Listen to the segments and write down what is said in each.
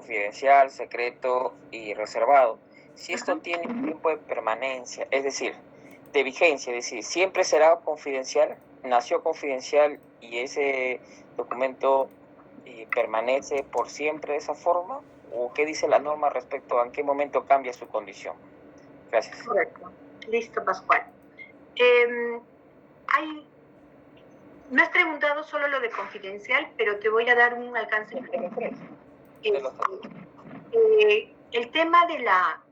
confidencial, secreto y reservado. Si esto tiene un tiempo de permanencia, es decir, de vigencia, es decir, siempre será confidencial, nació confidencial y ese documento permanece por siempre de esa forma, o qué dice la norma respecto a en qué momento cambia su condición. Gracias. Correcto. Listo, Pascual. Me has preguntado solo lo de confidencial, pero te voy a dar un alcance. El tema de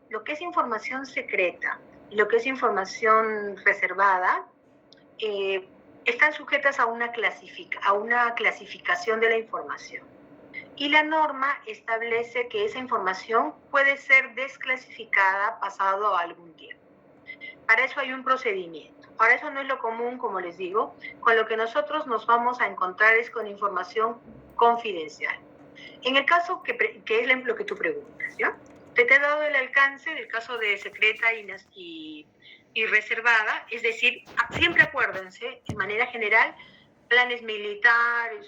lo que es información secreta y lo que es información reservada están sujetas a una clasificación de la información. Y la norma establece que esa información puede ser desclasificada pasado algún tiempo. Para eso hay un procedimiento. Ahora, eso no es lo común, como les digo. Con lo que nosotros nos vamos a encontrar es con información confidencial. En el caso que es lo que tú preguntas, ¿ya? Te he dado el alcance del caso de secreta y reservada, es decir, siempre acuérdense, de manera general, planes militares,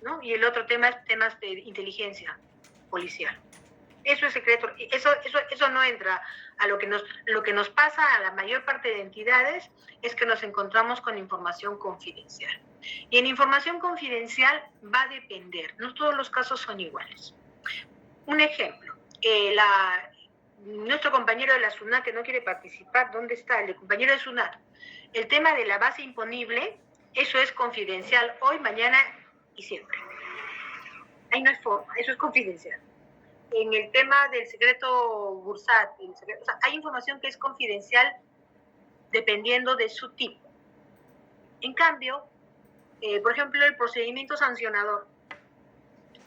¿no? Y el otro tema es temas de inteligencia policial. Eso es secreto, eso no entra a lo que nos pasa a la mayor parte de entidades, es que nos encontramos con información confidencial. Y en información confidencial va a depender, no todos los casos son iguales. Un ejemplo, nuestro compañero de la SUNAT que no quiere participar, ¿dónde está? El compañero de SUNAT. El tema de la base imponible, eso es confidencial hoy, mañana y siempre. Ahí no es forma, eso es confidencial. En el tema del secreto Bursat, o sea, hay información que es confidencial dependiendo de su tipo. En cambio, por ejemplo, el procedimiento sancionador,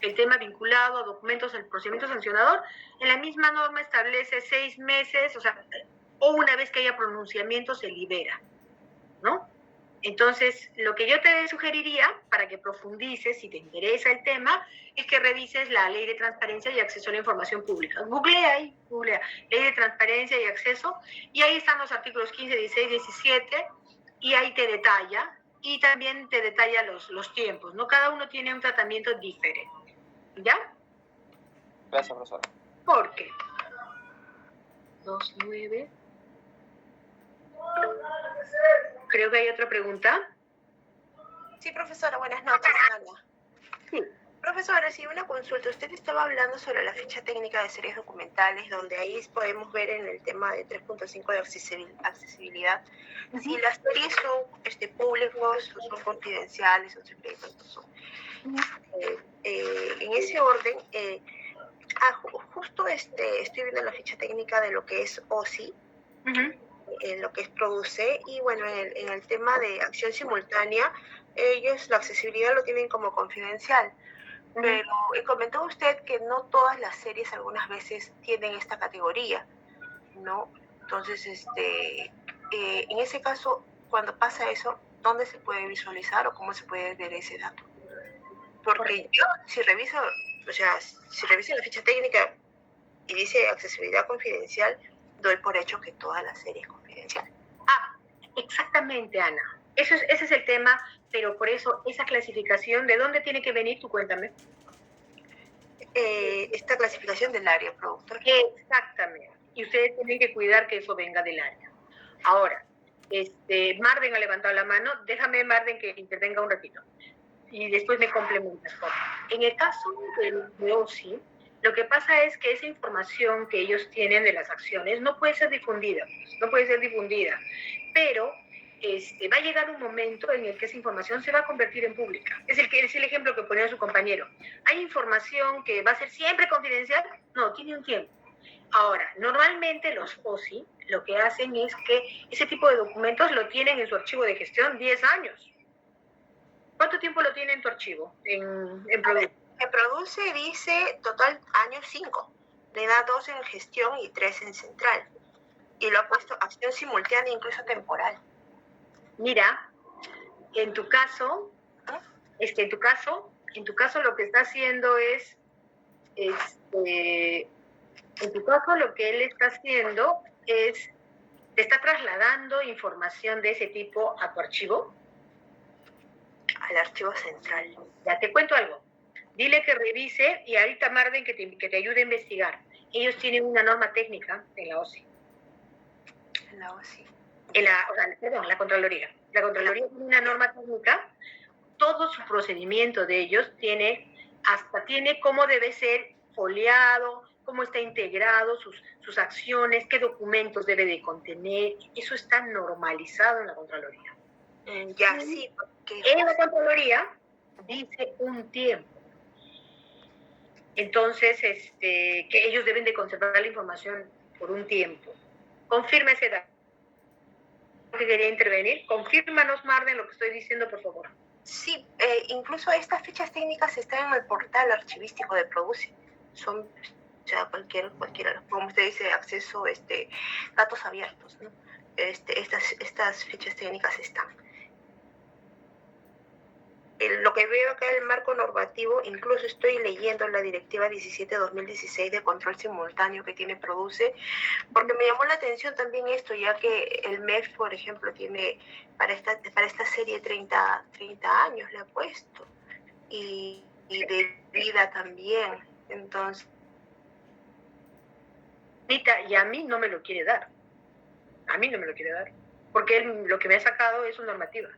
el tema vinculado a documentos del procedimiento sancionador, en la misma norma establece 6 meses, o una vez que haya pronunciamiento se libera, ¿no? Entonces, lo que yo te sugeriría, para que profundices, si te interesa el tema, es que revises la Ley de Transparencia y Acceso a la Información Pública. Googlea, Ley de Transparencia y Acceso, y ahí están los artículos 15, 16, 17, y ahí te detalla, y también te detalla los tiempos, ¿no? Cada uno tiene un tratamiento diferente, ¿ya? Gracias, profesora. ¿Por qué? 2.9... Creo que hay otra pregunta. Sí, profesora, buenas noches, Ana. Sí. Profesora, sí, una consulta. Usted estaba hablando sobre la ficha técnica de series documentales, donde ahí podemos ver en el tema de 3.5 de accesibilidad, si las series son públicos o son confidenciales o secretos. En ese orden, justo estoy viendo la ficha técnica de lo que es OSI, en lo que es Produce, y bueno, en el tema de acción simultánea, ellos la accesibilidad lo tienen como confidencial, pero comentó usted que no todas las series algunas veces tienen esta categoría, ¿no? Entonces, en ese caso, cuando pasa eso, ¿dónde se puede visualizar o cómo se puede ver ese dato? Porque yo, si reviso la ficha técnica y dice accesibilidad confidencial, doy por hecho que toda la serie es confidencial. Exactamente, Ana. Ese es el tema, pero por eso esa clasificación, ¿de dónde tiene que venir? Tú cuéntame. Esta clasificación del área productor. Exactamente. Y ustedes tienen que cuidar que eso venga del área. Ahora, Marden ha levantado la mano. Déjame, Marden, que intervenga un ratito. Y después me complementas. En el caso de OSI, lo que pasa es que esa información que ellos tienen de las acciones no puede ser difundida, pero va a llegar un momento en el que esa información se va a convertir en pública. Es el ejemplo que ponía su compañero. ¿Hay información que va a ser siempre confidencial? No, tiene un tiempo. Ahora, normalmente los OSI lo que hacen es que ese tipo de documentos lo tienen en su archivo de gestión 10 años. ¿Cuánto tiempo lo tiene en tu archivo, en Produce? En Produce dice total años 5. Le da 2 en gestión y 3 en central. Y lo ha puesto acción simultánea, incluso temporal. Mira, en tu caso, lo que está haciendo es, en tu caso lo que él está haciendo es, te está trasladando información de ese tipo a tu archivo. Al archivo central. Ya te cuento algo. Dile que revise y ahorita Marden que te ayude a investigar. Ellos tienen una norma técnica en la OSI. En la OSI. La Contraloría. La Contraloría tiene una norma técnica. Todo su procedimiento de ellos tiene cómo debe ser foliado, cómo está integrado, sus acciones, qué documentos debe de contener. Eso está normalizado en la Contraloría. Ya, sí. Porque... En la Contraloría dice un tiempo. Entonces, que ellos deben de conservar la información por un tiempo. Confirma ese dato. Que quería intervenir. Confírmanos, Marden, lo que estoy diciendo, por favor. Sí, incluso estas fichas técnicas están en el portal archivístico de Produce. Son, o sea, cualquiera, como usted dice, acceso, datos abiertos, ¿no? Estas fichas técnicas están. Lo que veo acá en el marco normativo, incluso estoy leyendo la Directiva 17-2016 de control simultáneo que tiene Produce, porque me llamó la atención también esto, ya que el MEF, por ejemplo, tiene para esta serie 30 años le ha puesto, y de vida también. Entonces... Y a mí no me lo quiere dar. A mí no me lo quiere dar. Porque él, lo que me ha sacado es una normativa.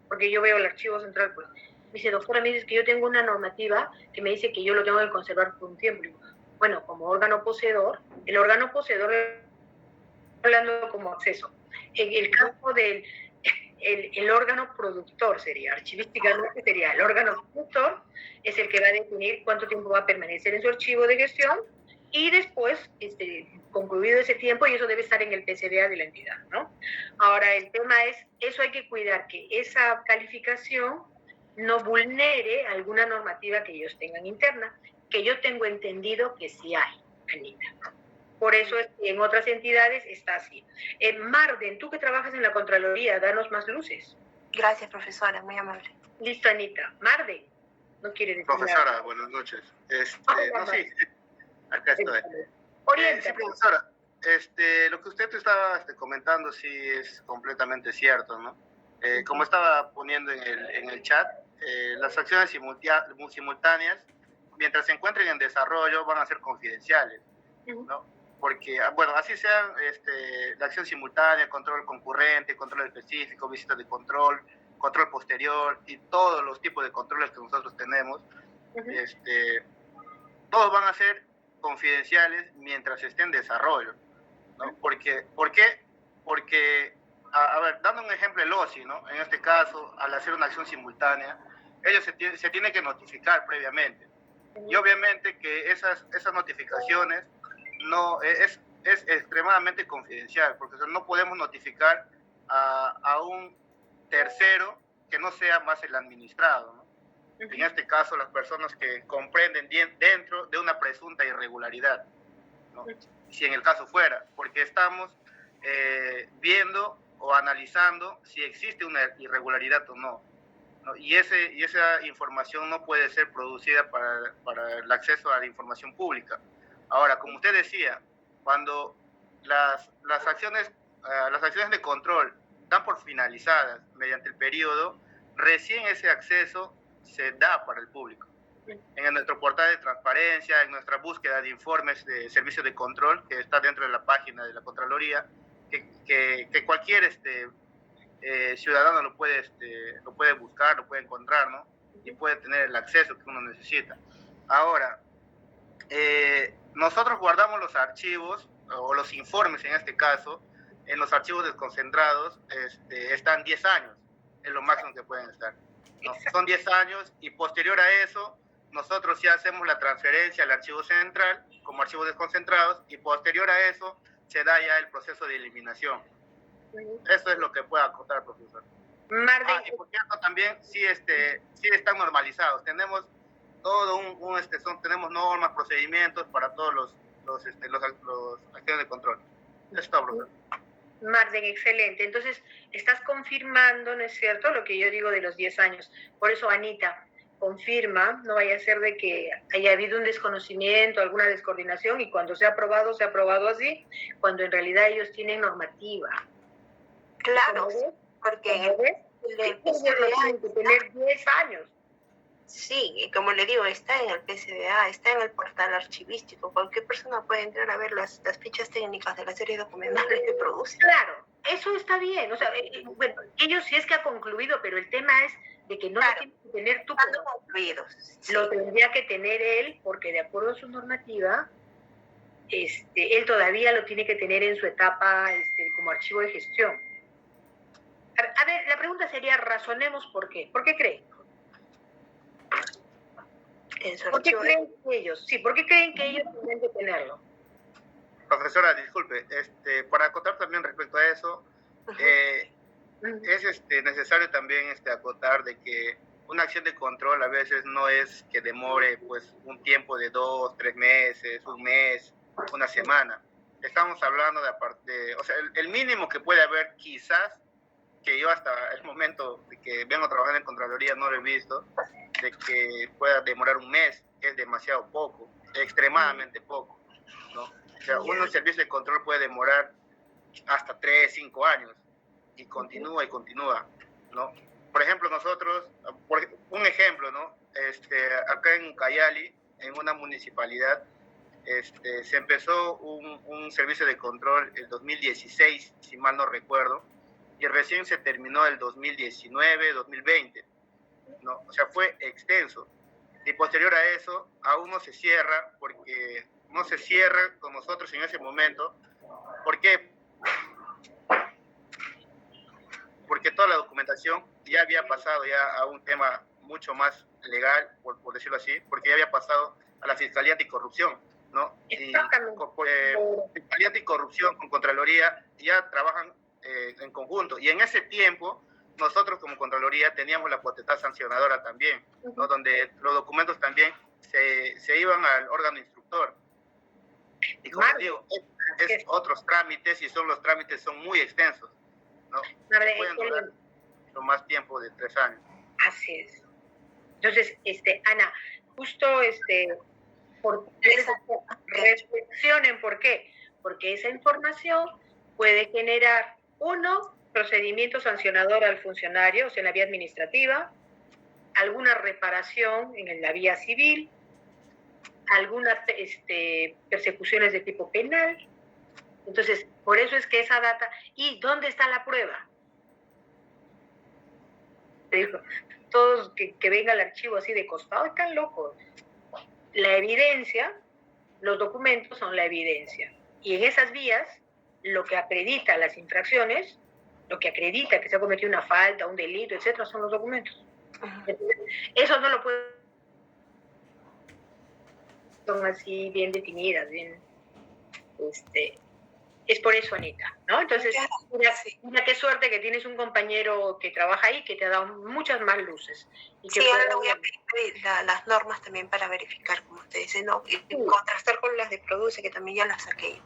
Porque yo veo el archivo central, pues, me dice, doctora, me dice que yo tengo una normativa que me dice que yo lo tengo que conservar por un tiempo. Bueno, como órgano poseedor, el órgano poseedor, hablando como acceso, en el campo del el órgano productor sería, archivísticamente sería el órgano productor, es el que va a definir cuánto tiempo va a permanecer en su archivo de gestión, y después, concluido ese tiempo, y eso debe estar en el PCDA de la entidad, ¿no? Ahora, el tema es, eso hay que cuidar, que esa calificación no vulnere alguna normativa que ellos tengan interna, que yo tengo entendido que sí hay, Anita. Por eso es que en otras entidades está así. Marden, tú que trabajas en la Contraloría, danos más luces. Gracias, profesora, muy amable. Listo, Anita. Marden, no quiere decir profesora, nada. Buenas noches. No, sí, acá estoy. Orienta. Sí, profesora, lo que usted estaba comentando sí es completamente cierto, ¿no? Como estaba poniendo en el chat, las acciones simultáneas, mientras se encuentren en desarrollo, van a ser confidenciales, ¿no? Porque, bueno, así sean la acción simultánea, control concurrente, control específico, visitas de control posterior y todos los tipos de controles que nosotros tenemos, todos van a ser confidenciales mientras esté en desarrollo, ¿no? ¿Por qué? Porque, a ver, dando un ejemplo, el OSI, ¿no? En este caso, al hacer una acción simultánea, ellos se tienen que notificar previamente. Y obviamente que esas notificaciones no es extremadamente confidencial, porque no podemos notificar a un tercero que no sea más el administrado, ¿no? En este caso, las personas que comprenden dentro de una presunta irregularidad, ¿no? Si en el caso fuera, porque estamos viendo o analizando si existe una irregularidad o no, ¿no? Y esa información no puede ser producida para el acceso a la información pública. Ahora, como usted decía, cuando las acciones de control dan por finalizadas mediante el periodo, recién ese acceso se da para el público. En nuestro portal de transparencia, en nuestra búsqueda de informes de servicios de control, que está dentro de la página de la Contraloría, que cualquier ciudadano lo puede buscar, lo puede encontrar, ¿no? Y puede tener el acceso que uno necesita. Ahora, nosotros guardamos los archivos, o los informes en este caso, en los archivos desconcentrados, están 10 años, es lo máximo que pueden estar, ¿no? Son 10 años, y posterior a eso, nosotros ya hacemos la transferencia al archivo central como archivos desconcentrados, y posterior a eso se da ya el proceso de eliminación. Eso es lo que puedo acotar, profesor. Y por cierto, también sí están normalizados. Tenemos todo tenemos normas, procedimientos para todos los acciones de control. Eso está, profesor. Marden, excelente. Entonces, estás confirmando, ¿no es cierto?, lo que yo digo de los 10 años. Por eso, Anita, confirma, no vaya a ser de que haya habido un desconocimiento, alguna descoordinación, y cuando se ha aprobado así, cuando en realidad ellos tienen normativa. Claro, porque tienen que tener 10 años. Sí, y como le digo, está en el PCDA, está en el portal archivístico. Cualquier persona puede entrar a ver las fichas técnicas de la serie documental que produce. Claro, eso está bien. O sea, bueno, ellos sí es que ha concluido, pero el tema es de que no lo tienes que tener tú. Estando concluidos. Sí. Lo tendría que tener él, porque de acuerdo a su normativa, él todavía lo tiene que tener en su etapa como archivo de gestión. A ver, la pregunta sería, razonemos por qué. ¿Por qué creen? ¿Por qué creen que ellos? Sí, ¿por qué creen que ellos tienen que tenerlo? Profesora, disculpe, para acotar también respecto a eso, es necesario también acotar de que una acción de control a veces no es que demore pues un tiempo de 2, 3 meses, un mes, una semana. Estamos hablando o sea, el mínimo que puede haber quizás, que yo hasta el momento de que vengo trabajando en Contraloría no lo he visto, de que pueda demorar un mes, es demasiado poco, extremadamente poco, ¿no? O sea, un servicio de control puede demorar hasta 3, 5 años y continúa, ¿no? Por ejemplo, nosotros, un ejemplo, ¿no? Acá en Ucayali, en una municipalidad, se empezó un servicio de control en 2016, si mal no recuerdo, y recién se terminó el 2019, 2020, ¿no? O sea, fue extenso. Y posterior a eso, aún no se cierra, porque no se cierra con nosotros en ese momento. ¿Por qué? Porque toda la documentación ya había pasado ya a un tema mucho más legal, por decirlo así, porque ya había pasado a la Fiscalía Anticorrupción, ¿no? Y Fiscalía Anticorrupción con Contraloría ya trabajan en conjunto. Y en ese tiempo, nosotros como Contraloría teníamos la potestad sancionadora también, ¿no? Donde los documentos también se iban al órgano instructor. Y como digo, es otros trámites, y los trámites son muy extensos, ¿no? Pueden durar más tiempo de 3 años. Así es. Entonces, Ana, justo reflexionen por qué. Porque esa información puede generar, uno, procedimiento sancionador al funcionario, o sea, en la vía administrativa, alguna reparación en la vía civil, algunas persecuciones de tipo penal. Entonces, por eso es que esa data... ¿Y dónde está la prueba? Todos que venga el archivo así de costado están locos. La evidencia, los documentos son la evidencia. Y en esas vías, lo que acredita las infracciones, lo que acredita que se ha cometido una falta, un delito, etcétera, son los documentos. Entonces, eso no lo puede... Son así bien definidas, bien... Es por eso, Anita, ¿no? Entonces, mira qué suerte que tienes un compañero que trabaja ahí, que te ha dado muchas más luces. Y que sí, ahora le voy a pedir las normas también para verificar, como usted dice, ¿no? Y contrastar con las de Produce, que también ya las saqué.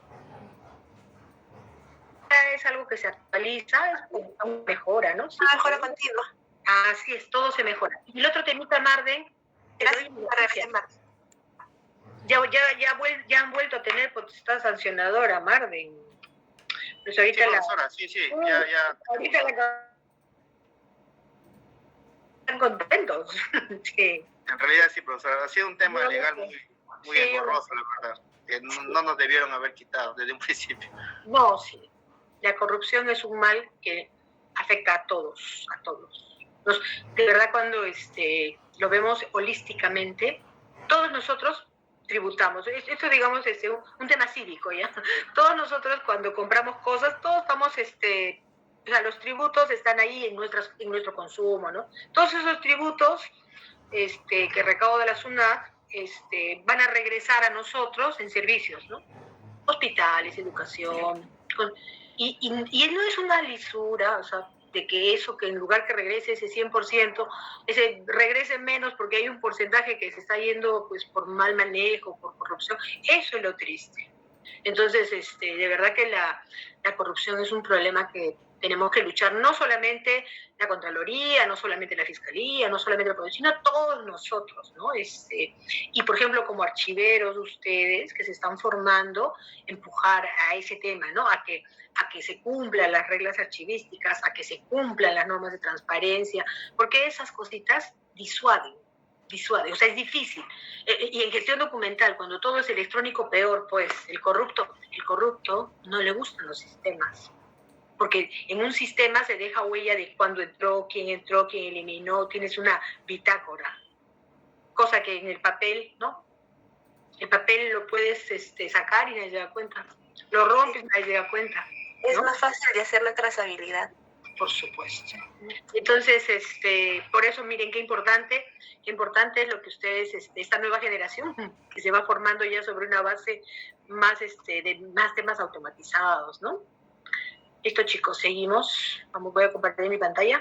Es algo que se actualiza, es una mejora, ¿no? Sí, mejora continua. Así es, todo se mejora. Y el otro temita, Marden, ya han vuelto a tener potestad sancionadora, Marden. Pues ahorita sí, ya. Ahorita están contentos. Sí. En realidad sí, profesor, ha sido un tema legal muy engorroso, la verdad, que no nos debieron haber quitado desde un principio. No, sí. La corrupción es un mal que afecta a todos. De verdad, cuando lo vemos holísticamente, todos nosotros tributamos. Esto, digamos, es un tema cívico, ¿ya? Todos nosotros cuando compramos cosas, todos estamos, o sea, los tributos están ahí en nuestro consumo, ¿no? Todos esos tributos que recauda la SUNAT van a regresar a nosotros en servicios, ¿no? Hospitales, educación, y no es una lisura, o sea, de que eso, que en lugar que regrese ese 100%, ese regrese menos porque hay un porcentaje que se está yendo pues por mal manejo, por corrupción. Eso es lo triste. Entonces, de verdad que la corrupción es un problema que tenemos que luchar, no solamente la Contraloría, no solamente la Fiscalía, no solamente el Poder, sino todos nosotros, ¿no? Y, por ejemplo, como archiveros, ustedes que se están formando, empujar a ese tema, ¿no? A que se cumplan las reglas archivísticas, a que se cumplan las normas de transparencia, porque esas cositas disuaden. disuade, o sea, es difícil. Y en gestión documental, cuando todo es electrónico, peor, pues el corrupto no le gustan los sistemas, porque en un sistema se deja huella de cuándo entró, quién eliminó, tienes una bitácora, cosa que en el papel, ¿no? El papel lo puedes sacar y nadie se da cuenta, lo rompes y nadie se da cuenta, ¿no? Es más fácil de hacer la trazabilidad. Por supuesto. Entonces, por eso miren qué importante es lo que ustedes, esta nueva generación que se va formando ya sobre una base más, de más temas automatizados, ¿no? Listo, chicos, seguimos. Voy a compartir mi pantalla.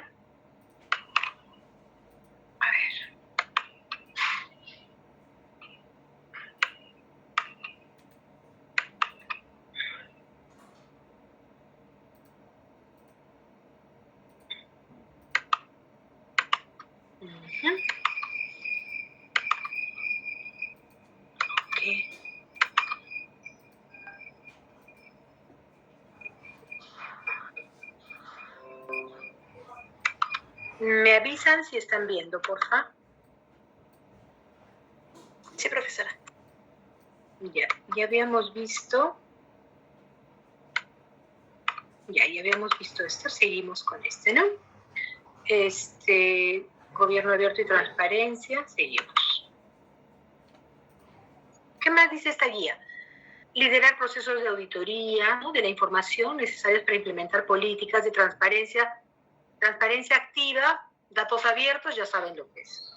A ver. ¿Me avisan si están viendo, porfa? Sí, profesora. Ya habíamos visto. Ya habíamos visto esto. Seguimos con ¿no? Gobierno abierto y transparencia. Seguimos. ¿Qué más dice esta guía? Liderar procesos de auditoría, ¿no? De la información necesarios para implementar políticas de transparencia activa, datos abiertos, ya saben lo que es.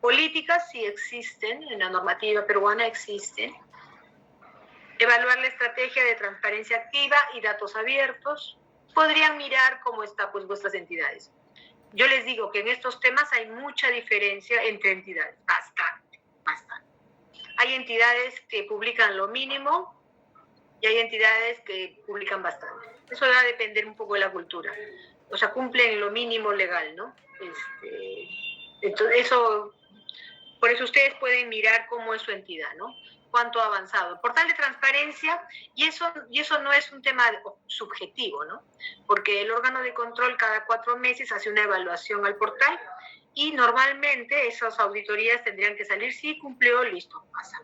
Políticas sí existen, en la normativa peruana existen. Evaluar la estrategia de transparencia activa y datos abiertos. Podrían mirar cómo están pues vuestras entidades. Yo les digo que en estos temas hay mucha diferencia entre entidades, bastante. Hay entidades que publican lo mínimo y hay entidades que publican bastante. Eso va a depender un poco de la cultura. O sea, cumplen lo mínimo legal, ¿no? Entonces, por eso ustedes pueden mirar cómo es su entidad, ¿no? Cuánto ha avanzado. Portal de transparencia, y eso no es un tema subjetivo, ¿no? Porque el órgano de control cada 4 meses hace una evaluación al portal y normalmente esas auditorías tendrían que salir, sí cumplió, listo, pasa.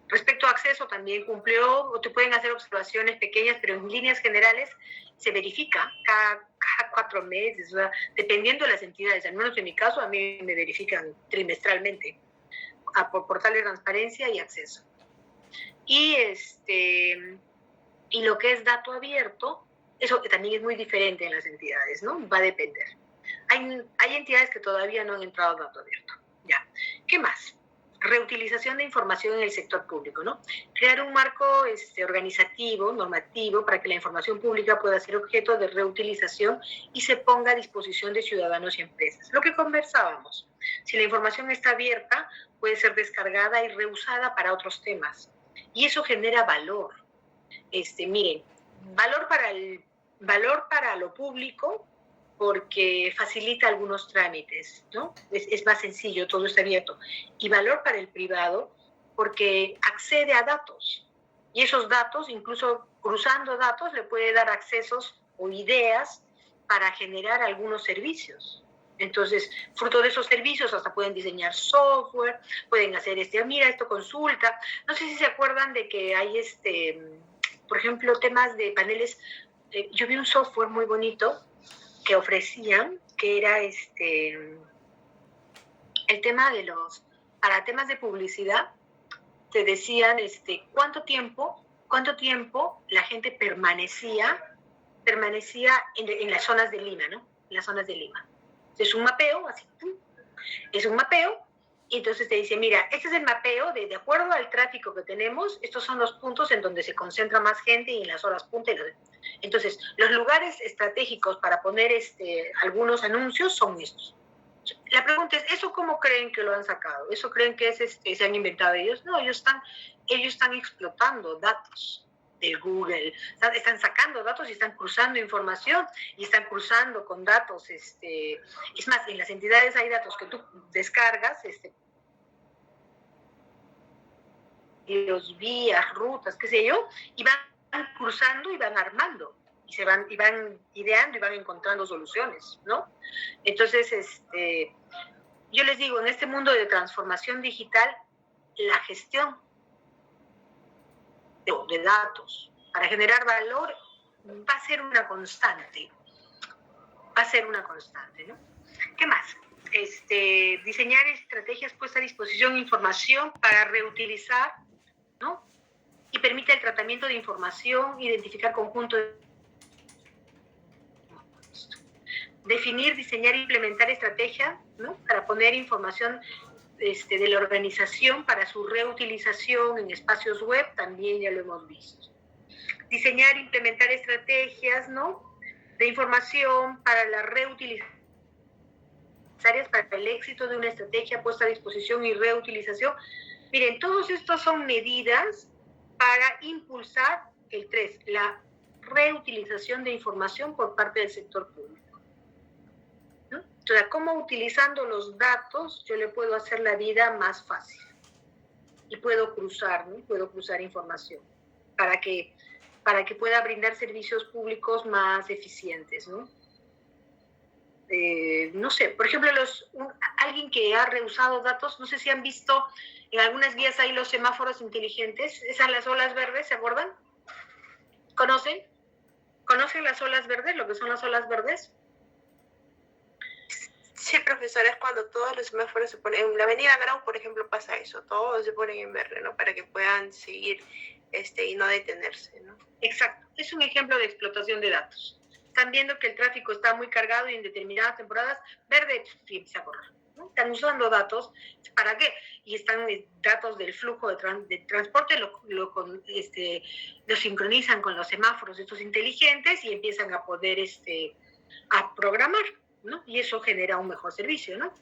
Respecto a acceso, también cumplió, o te pueden hacer observaciones pequeñas, pero en líneas generales se verifica cada 4 meses, o sea, dependiendo de las entidades. Al menos en mi caso, a mí me verifican trimestralmente por portal de transparencia y acceso. Y lo que es dato abierto, eso también es muy diferente en las entidades, ¿no? Va a depender. Hay entidades que todavía no han entrado a dato abierto. Ya. ¿Qué más? Reutilización de información en el sector público, ¿no? Crear un marco organizativo, normativo, para que la información pública pueda ser objeto de reutilización y se ponga a disposición de ciudadanos y empresas. Lo que conversábamos, si la información está abierta, puede ser descargada y reusada para otros temas. Y eso genera valor. Miren, valor para lo público, porque facilita algunos trámites, ¿no? Es más sencillo, todo está abierto. Y valor para el privado, porque accede a datos. Y esos datos, incluso cruzando datos, le puede dar accesos o ideas para generar algunos servicios. Entonces, fruto de esos servicios, hasta pueden diseñar software, pueden hacer mira, esto consulta. No sé si se acuerdan de que hay, por ejemplo, temas de paneles. Yo vi un software muy bonito que ofrecían, que era el tema de para temas de publicidad, te decían cuánto tiempo la gente permanecía en las zonas de Lima, ¿no? En las zonas de Lima. Es un mapeo, así, es un mapeo, y entonces te dice, mira, este es el mapeo de acuerdo al tráfico que tenemos, estos son los puntos en donde se concentra más gente y en las horas punta. Entonces, los lugares estratégicos para poner algunos anuncios son estos. La pregunta es, ¿eso cómo creen que lo han sacado? ¿Eso creen que se han inventado ellos? No, ellos están explotando datos de Google, están sacando datos y están cruzando información y están cruzando con datos. Es más, en las entidades hay datos que tú descargas, los vías, rutas, qué sé yo, y van cruzando y van armando. Y van ideando y van encontrando soluciones, ¿no? Entonces, yo les digo, en este mundo de transformación digital, la gestión de datos para generar valor va a ser una constante. Va a ser una constante, ¿no? ¿Qué más? Diseñar estrategias puestas a disposición de información para reutilizar, ¿no? Y permite el tratamiento de información, identificar conjuntos de... Definir, diseñar e implementar estrategias, ¿no? Para poner información de la organización para su reutilización en espacios web, también ya lo hemos visto. Diseñar e implementar estrategias, ¿no? De información para la reutilización, para el éxito de una estrategia puesta a disposición y reutilización. Miren, todos estos son medidas para impulsar el 3, la reutilización de información por parte del sector público, ¿no? Entonces, ¿cómo utilizando los datos yo le puedo hacer la vida más fácil? Y puedo cruzar, ¿no? Puedo cruzar información para que pueda brindar servicios públicos más eficientes, ¿no? No sé, por ejemplo, alguien que ha reusado datos, no sé si han visto en algunas guías ahí los semáforos inteligentes, esas las olas verdes, ¿se acuerdan? ¿Conocen? ¿Conocen las olas verdes, lo que son las olas verdes? Sí, profesor, es cuando todos los semáforos se ponen, en la avenida Grau, por ejemplo, pasa eso, todos se ponen en verde, ¿no? Para que puedan seguir y no detenerse, ¿no? Exacto, es un ejemplo de explotación de datos. Están viendo que el tráfico está muy cargado y en determinadas temporadas, verde, y empieza a correr, ¿no? Están usando datos, ¿para qué? Y están datos del flujo de transporte, lo sincronizan con los semáforos estos inteligentes y empiezan a poder a programar, ¿no? Y eso genera un mejor servicio, ¿no?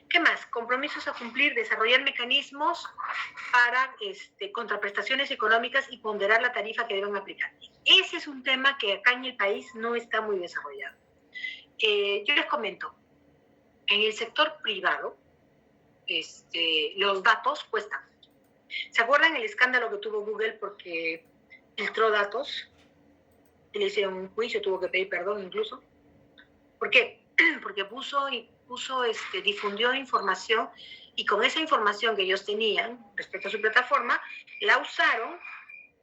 ¿Qué más? Compromisos a cumplir, desarrollar mecanismos para contraprestaciones económicas y ponderar la tarifa que deben aplicar. Ese es un tema que acá en el país no está muy desarrollado. Yo les comento, en el sector privado, los datos cuestan. ¿Se acuerdan el escándalo que tuvo Google porque filtró datos? Le hicieron un juicio, tuvo que pedir perdón incluso. ¿Por qué? Porque difundió información y con esa información que ellos tenían respecto a su plataforma, la usaron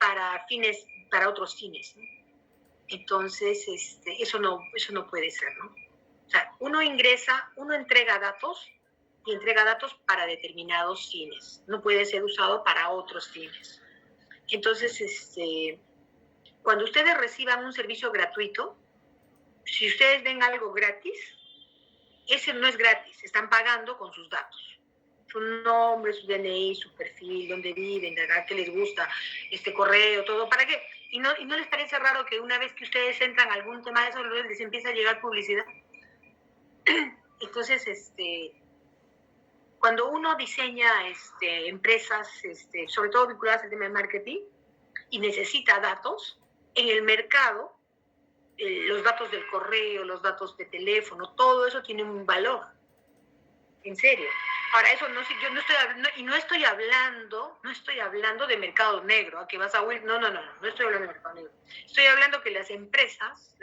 para otros fines, ¿no? Entonces, eso no puede ser, ¿no? O sea, uno entrega datos y entrega datos para determinados fines. No puede ser usado para otros fines. Entonces, cuando ustedes reciban un servicio gratuito, si ustedes ven algo gratis, ese no es gratis, están pagando con sus datos. Su nombre, su DNI, su perfil, dónde viven, de verdad que les gusta, correo, todo, ¿para qué? ¿Y no les parece raro que una vez que ustedes entran a algún tema de eso, les empieza a llegar publicidad? Entonces, cuando uno diseña empresas, sobre todo vinculadas al tema de marketing, y necesita datos, en el mercado, los datos del correo, los datos de teléfono, todo eso tiene un valor. En serio. Ahora, eso no, yo no estoy hablando, y no estoy hablando de mercado negro, que vas a huir, no estoy hablando de mercado negro. Estoy hablando que las empresas,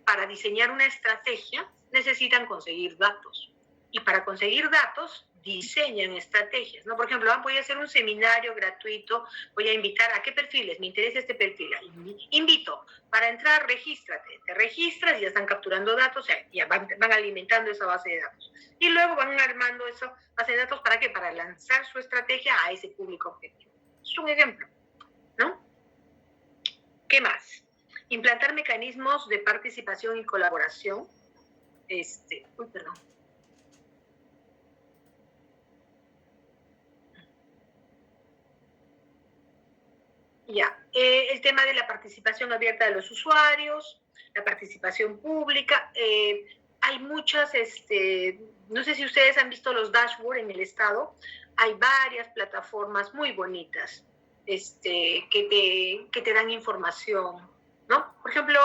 para diseñar una estrategia, necesitan conseguir datos. Y para conseguir datos, diseñan estrategias, ¿no? Por ejemplo, voy a hacer un seminario gratuito, voy a invitar a qué perfiles, me interesa este perfil, invito, para entrar, regístrate, te registras y ya están capturando datos, ya van alimentando esa base de datos. Y luego van armando esa base de datos, ¿para qué? Para lanzar su estrategia a ese público objetivo. Es un ejemplo, ¿no? ¿Qué más? Implantar mecanismos de participación y colaboración. Perdón. Ya, el tema de la participación abierta de los usuarios, la participación pública, hay muchas, no sé si ustedes han visto los dashboards en el Estado, hay varias plataformas muy bonitas que te dan información, ¿no? Por ejemplo,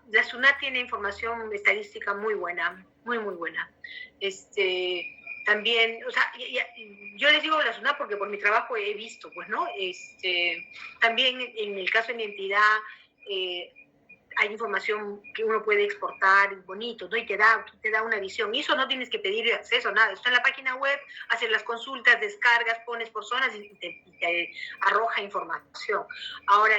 la SUNAT tiene información estadística muy buena, muy buena. También, o sea, yo les digo la SUNAT porque por mi trabajo he visto, pues, ¿no? También en el caso de mi entidad, hay información que uno puede exportar, bonito, ¿no? Y te da una visión. Y eso no tienes que pedir acceso, nada. Está en la página web, haces las consultas, descargas, pones por zonas y te arroja información. Ahora,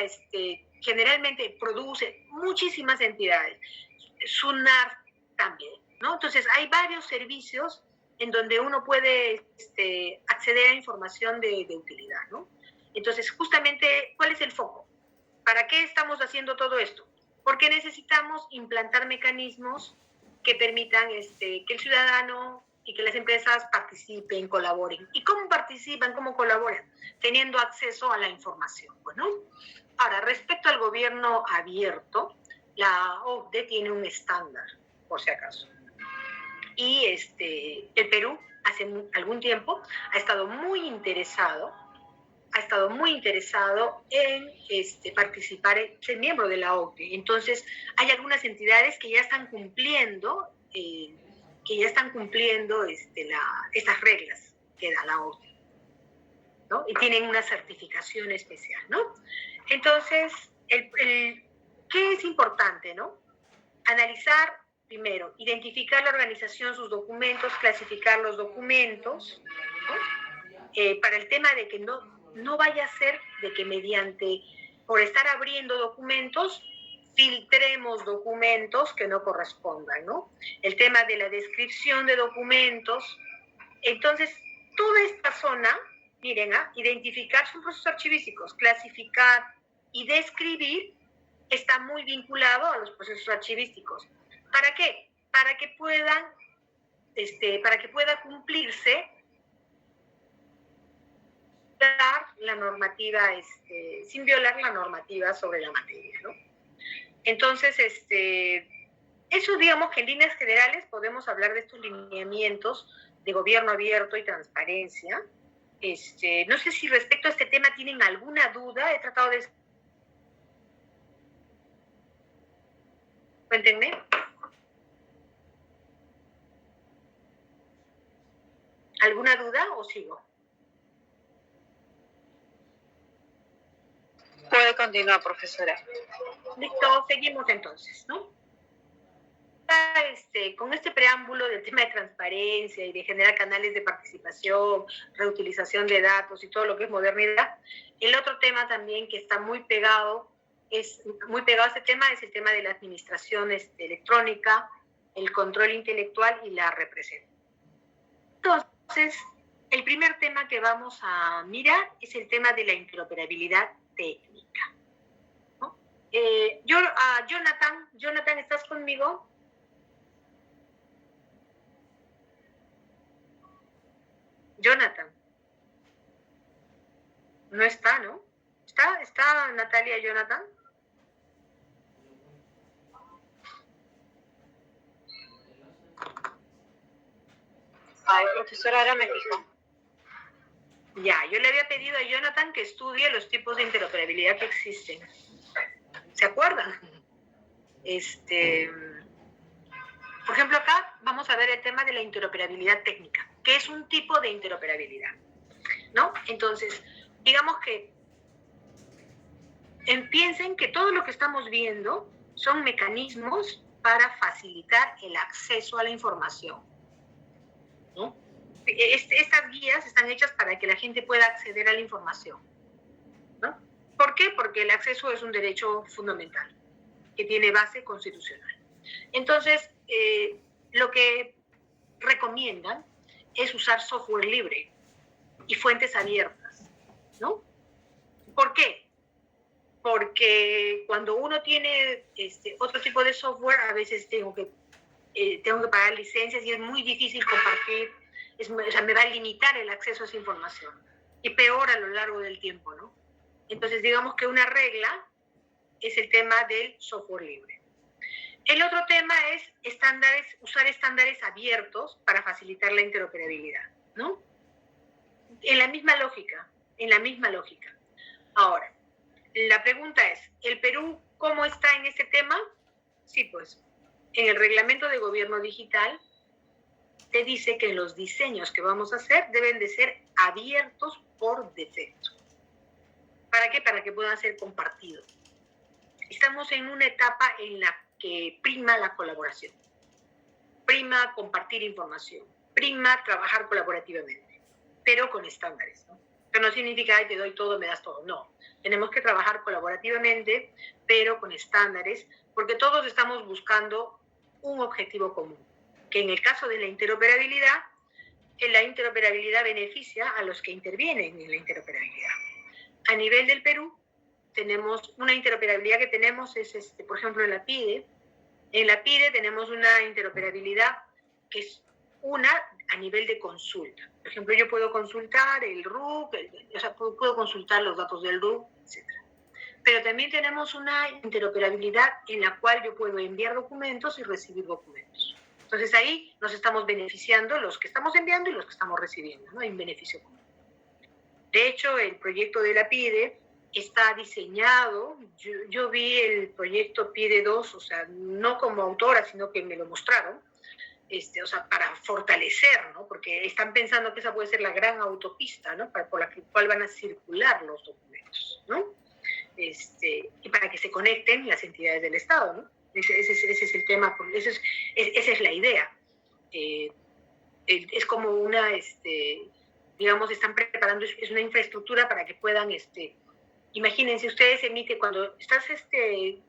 generalmente produce muchísimas entidades. SUNAR también, ¿no? Entonces, hay varios servicios en donde uno puede acceder a información de utilidad, ¿no? Entonces, justamente, ¿cuál es el foco? ¿Para qué estamos haciendo todo esto? Porque necesitamos implantar mecanismos que permitan que el ciudadano y que las empresas participen, colaboren. ¿Y cómo participan, cómo colaboran? Teniendo acceso a la información. Bueno, ahora, respecto al gobierno abierto, la OCDE tiene un estándar, por si acaso. Y el Perú, hace algún tiempo, ha estado muy interesado en participar, ser miembro de la OCDE. Entonces, hay algunas entidades que ya están cumpliendo, estas reglas que da la OCDE, ¿no? Y tienen una certificación especial, ¿no? Entonces, ¿qué es importante, no? Analizar, primero, identificar la organización, sus documentos, clasificar los documentos, ¿no? Para el tema de que no vaya a ser de que por estar abriendo documentos, filtremos documentos que no correspondan, ¿no? El tema de la descripción de documentos. Entonces, toda esta zona, miren, identificar sus procesos archivísticos, clasificar y describir, está muy vinculado a los procesos archivísticos. ¿Para qué? Para que pueda cumplirse la normativa, sin violar la normativa sobre la materia, ¿no? Entonces, eso, digamos que en líneas generales podemos hablar de estos lineamientos de gobierno abierto y transparencia. No sé si respecto a este tema tienen alguna duda. He tratado de... Cuéntenme. ¿Alguna duda o sigo? Puede continuar, profesora. Listo, seguimos entonces, ¿no? Con este preámbulo del tema de transparencia y de generar canales de participación, reutilización de datos y todo lo que es modernidad, el otro tema también que está muy pegado a este tema es el tema de la administración electrónica, el control intelectual y la representación. Entonces, el primer tema que vamos a mirar es el tema de la interoperabilidad técnica, ¿no? Jonathan, ¿estás conmigo? Jonathan. No está, ¿no? ¿Está Natalia Jonathan? Ay, profesora, ahora me fijo. Ya, yo le había pedido a Jonathan que estudie los tipos de interoperabilidad que existen. ¿Se acuerdan? Por ejemplo, acá vamos a ver el tema de la interoperabilidad técnica, que es un tipo de interoperabilidad, ¿no? Entonces, digamos que piensen que todo lo que estamos viendo son mecanismos para facilitar el acceso a la información, ¿no? Estas guías están hechas para que la gente pueda acceder a la información, ¿no? ¿Por qué? Porque el acceso es un derecho fundamental que tiene base constitucional. Entonces, lo que recomiendan es usar software libre y fuentes abiertas, ¿no? ¿Por qué? Porque cuando uno tiene otro tipo de software, a veces tengo que pagar licencias y es muy difícil compartir, me va a limitar el acceso a esa información. Y peor a lo largo del tiempo, ¿no? Entonces, digamos que una regla es el tema del software libre. El otro tema es usar estándares abiertos para facilitar la interoperabilidad, ¿no? En la misma lógica. Ahora, la pregunta es, ¿el Perú cómo está en este tema? Sí, pues, en el reglamento de gobierno digital te dice que los diseños que vamos a hacer deben de ser abiertos por defecto. ¿Para qué? Para que puedan ser compartidos. Estamos en una etapa en la que prima la colaboración, prima compartir información, prima trabajar colaborativamente, pero con estándares, ¿no? Pero no significa, ay, te doy todo, me das todo. No, tenemos que trabajar colaborativamente, pero con estándares, porque todos estamos buscando un objetivo común, que en el caso de la interoperabilidad beneficia a los que intervienen en la interoperabilidad. A nivel del Perú, tenemos una interoperabilidad que tenemos, es por ejemplo, en la PIDE. En la PIDE tenemos una interoperabilidad que es una a nivel de consulta. Por ejemplo, yo puedo consultar el RUC, o sea, puedo consultar los datos del RUC, etc. Pero también tenemos una interoperabilidad en la cual yo puedo enviar documentos y recibir documentos. Entonces ahí nos estamos beneficiando los que estamos enviando y los que estamos recibiendo, ¿no? Hay un beneficio común. De hecho, el proyecto de la PIDE está diseñado, yo vi el proyecto PIDE 2, o sea, no como autora, sino que me lo mostraron, o sea, para fortalecer, ¿no? Porque están pensando que esa puede ser la gran autopista, ¿no? Por la cual van a circular los documentos, ¿no? Y para que se conecten las entidades del Estado, ¿no? Ese es el tema, esa es la idea. Es como una, digamos, están preparando, es una infraestructura para que puedan, imagínense, ustedes emiten, cuando estás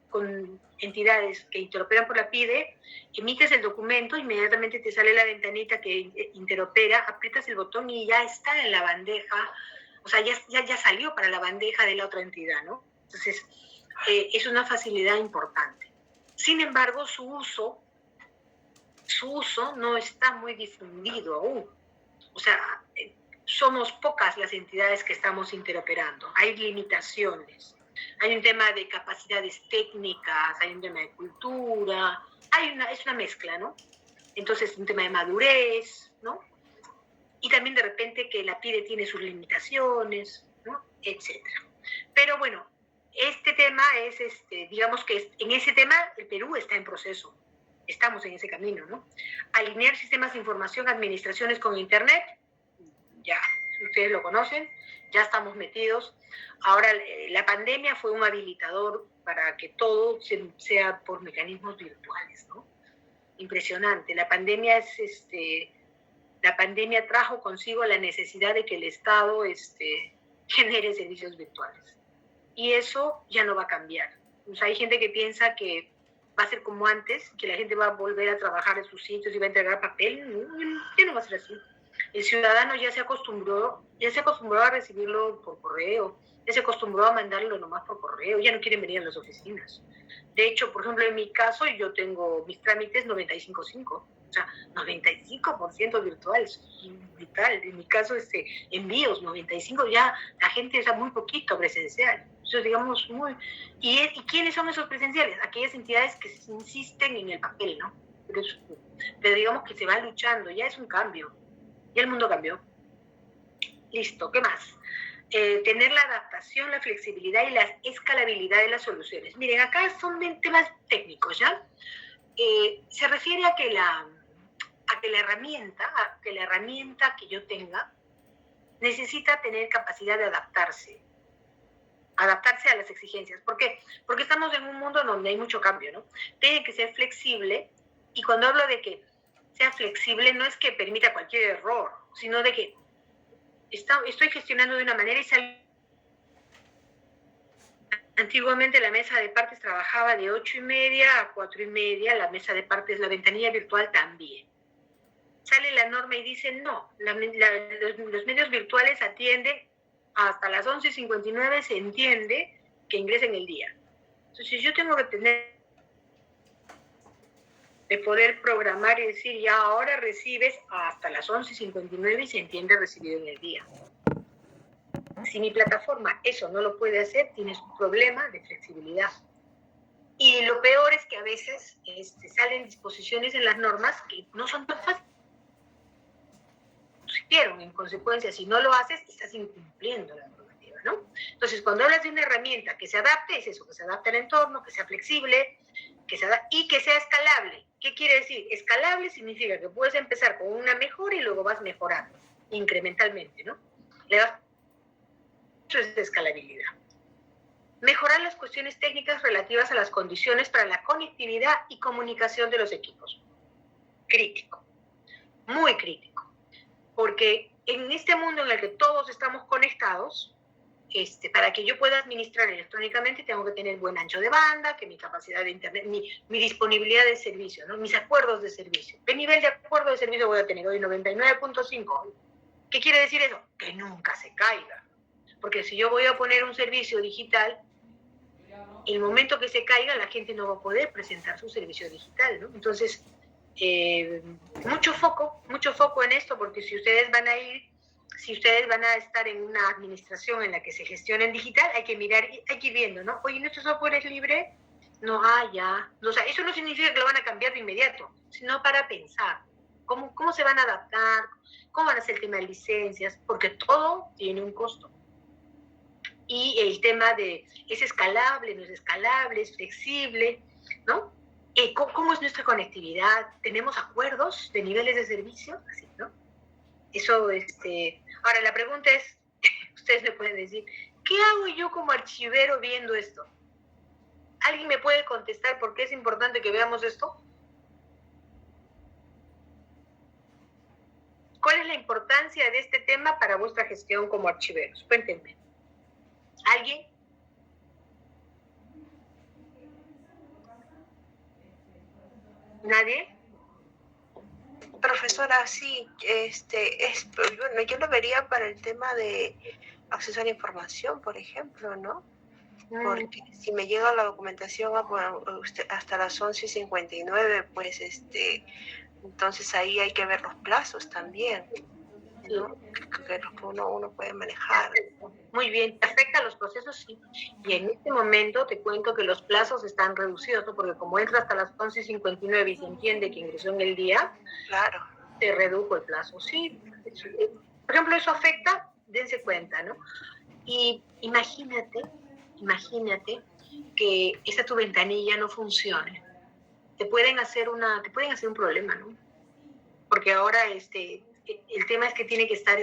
con entidades que interoperan por la PIDE, emites el documento, inmediatamente te sale la ventanita que interopera, aprietas el botón y ya está en la bandeja, o sea, ya salió para la bandeja de la otra entidad, ¿no? Entonces, es una facilidad importante. Sin embargo, su uso no está muy difundido aún. O sea, somos pocas las entidades que estamos interoperando. Hay limitaciones. Hay un tema de capacidades técnicas, hay un tema de cultura, es una mezcla, ¿no? Entonces, un tema de madurez, ¿no? Y también de repente que la PIDE tiene sus limitaciones, ¿no? Etcétera. Pero bueno, este tema es, digamos que en ese tema el Perú está en proceso. Estamos en ese camino, ¿no? Alinear sistemas de información, administraciones con Internet, ya, ustedes lo conocen, ya estamos metidos. Ahora, la pandemia fue un habilitador para que todo sea por mecanismos virtuales, ¿no? Impresionante. La pandemia trajo consigo la necesidad de que el Estado genere servicios virtuales. Y eso ya no va a cambiar. O sea, hay gente que piensa que va a ser como antes, que la gente va a volver a trabajar en sus sitios y va a entregar papel. Ya no va a ser así. El ciudadano ya se acostumbró a recibirlo por correo, ya se acostumbró a mandarlo nomás por correo, ya no quieren venir a las oficinas. De hecho, por ejemplo, en mi caso, yo tengo mis trámites 95/5, o sea, 95% virtuales, brutal. En mi caso, envíos 95, ya la gente usa muy poquito presencial. Entonces, digamos, ¿Y quiénes son esos presenciales? Aquellas entidades que insisten en el papel, ¿no? Pero digamos que se va luchando, ya es un cambio. Y el mundo cambió. Listo, ¿qué más? Tener la adaptación, la flexibilidad y la escalabilidad de las soluciones. Miren, acá son temas técnicos, ¿ya? Se refiere a que la herramienta que yo tenga necesita tener capacidad de adaptarse a las exigencias. ¿Por qué? Porque estamos en un mundo donde hay mucho cambio, ¿no? Tiene que ser flexible, y cuando hablo de que sea flexible, no es que permita cualquier error, sino de que estoy gestionando de una manera y Antiguamente la mesa de partes trabajaba de 8:30 a 4:30, la mesa de partes, la ventanilla virtual también. Sale la norma y dice, no, los medios virtuales atienden hasta las 11:59, se entiende que ingresen el día. Entonces yo tengo que tener de poder programar y decir, ya ahora recibes hasta las 11:59 y se entiende recibido en el día. Si mi plataforma eso no lo puede hacer, tienes un problema de flexibilidad. Y lo peor es que a veces salen disposiciones en las normas que no son tan fáciles. En consecuencia, si no lo haces, estás incumpliendo la normativa, ¿no? Entonces, cuando hablas de una herramienta que se adapte, es eso, que se adapte al entorno, que sea flexible, y que sea escalable. ¿Qué quiere decir? Escalable significa que puedes empezar con una mejora y luego vas mejorando incrementalmente, ¿no? Eso es escalabilidad. Mejorar elaborar las cuestiones técnicas relativas a las condiciones para la conectividad y comunicación de los equipos. Crítico, muy crítico, porque en este mundo en el que todos estamos conectados, para que yo pueda administrar electrónicamente tengo que tener buen ancho de banda, que mi capacidad de internet, mi disponibilidad de servicio, ¿no? Mis acuerdos de servicio. ¿Qué nivel de acuerdo de servicio voy a tener hoy? 99.5. ¿Qué quiere decir eso? Que nunca se caiga. Porque si yo voy a poner un servicio digital, el momento que se caiga la gente no va a poder presentar su servicio digital, ¿no? Entonces, mucho foco en esto, porque si ustedes van a estar en una administración en la que se gestiona en digital, hay que mirar, hay que ir viendo, ¿no? Oye, ¿nuestro software es libre? No, ya. O sea, eso no significa que lo van a cambiar de inmediato, sino para pensar. ¿Cómo se van a adaptar? ¿Cómo van a ser el tema de licencias? Porque todo tiene un costo. Y el tema de, ¿es escalable, no es escalable, es flexible, ¿no? ¿Cómo es nuestra conectividad? ¿Tenemos acuerdos de niveles de servicio? Así, ¿no? Eso, Ahora, la pregunta es, ustedes me pueden decir, ¿qué hago yo como archivero viendo esto? ¿Alguien me puede contestar por qué es importante que veamos esto? ¿Cuál es la importancia de este tema para vuestra gestión como archiveros? Cuéntenme. ¿Alguien? ¿Nadie? Profesora, sí, bueno, yo lo vería para el tema de acceso a la información, por ejemplo, ¿no? Porque si me llega la documentación hasta las 11:59, pues entonces ahí hay que ver los plazos también, ¿no? Que uno puede manejar. Muy bien, ¿te afecta a los procesos? Sí. Y en este momento te cuento que los plazos están reducidos, ¿no? Porque como entra hasta las 11:59 y se entiende que ingresó en el día, claro, se redujo el plazo. Sí, por ejemplo, eso afecta, dense cuenta, ¿no? Y imagínate que esa tu ventanilla no funcione. Te pueden hacer un problema, ¿no? Porque ahora el tema es que tiene que estar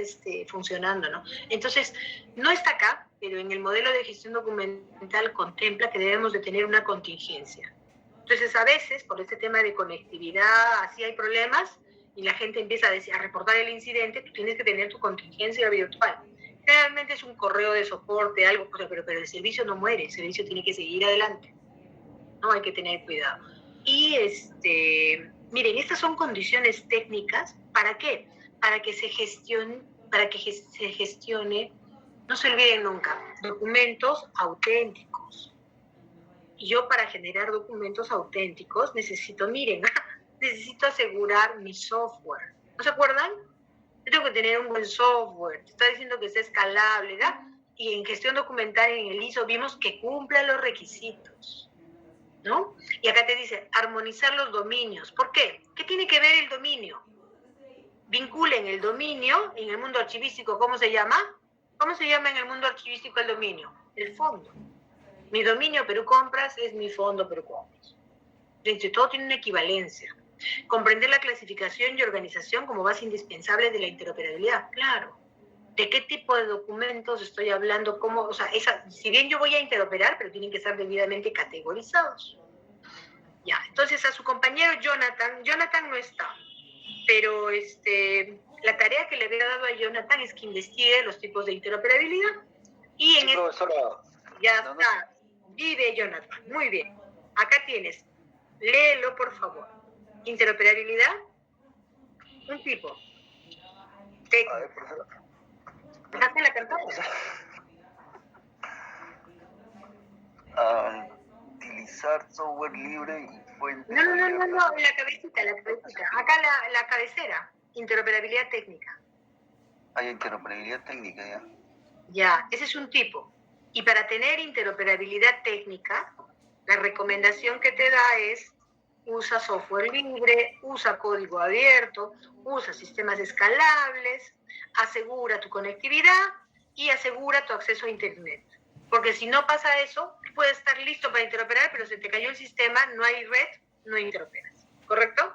funcionando, ¿no? Entonces, no está acá, pero en el modelo de gestión documental contempla que debemos de tener una contingencia. Entonces, a veces, por este tema de conectividad, así hay problemas, y la gente empieza a reportar el incidente, tú tienes que tener tu contingencia virtual. Realmente es un correo de soporte, algo, pero el servicio no muere, el servicio tiene que seguir adelante. No hay que tener cuidado. Y miren, estas son condiciones técnicas, ¿para qué? Para que se gestione, no se olviden nunca, documentos auténticos. Y yo para generar documentos auténticos necesito, miren, necesito asegurar mi software. ¿No se acuerdan? Yo tengo que tener un buen software, te está diciendo que sea escalable, ¿verdad? Y en gestión documental en el ISO vimos que cumpla los requisitos, ¿no? Y acá te dice, armonizar los dominios. ¿Por qué? ¿Qué tiene que ver el dominio? Vinculen el dominio en el mundo archivístico, ¿cómo se llama? ¿Cómo se llama en el mundo archivístico el dominio? El fondo. Mi dominio Perú Compras es mi fondo Perú Compras. Entonces, todo tiene una equivalencia. Comprender la clasificación y organización como base indispensable de la interoperabilidad. Claro. ¿De qué tipo de documentos estoy hablando? ¿Cómo? O sea, si bien yo voy a interoperar, pero tienen que estar debidamente categorizados. Ya, entonces a su compañero Jonathan no está, pero la tarea que le había dado a Jonathan es que investigue los tipos de interoperabilidad. Y en profesora. Ya está. Vive Jonathan. Muy bien. Acá tienes. Léelo, por favor. Interoperabilidad. Un tipo. A ver, profesora. ¿Dejaste la carta? Utilizar software libre y fuentes. No, la cabecita. Acá la cabecera. Interoperabilidad técnica. Hay interoperabilidad técnica, ya. Ya, ese es un tipo. Y para tener interoperabilidad técnica, la recomendación que te da es usa software libre, usa código abierto, usa sistemas escalables, asegura tu conectividad y asegura tu acceso a Internet. Porque si no pasa eso, puedes estar listo para interoperar, pero se te cayó el sistema, no hay red, no interoperas. ¿Correcto?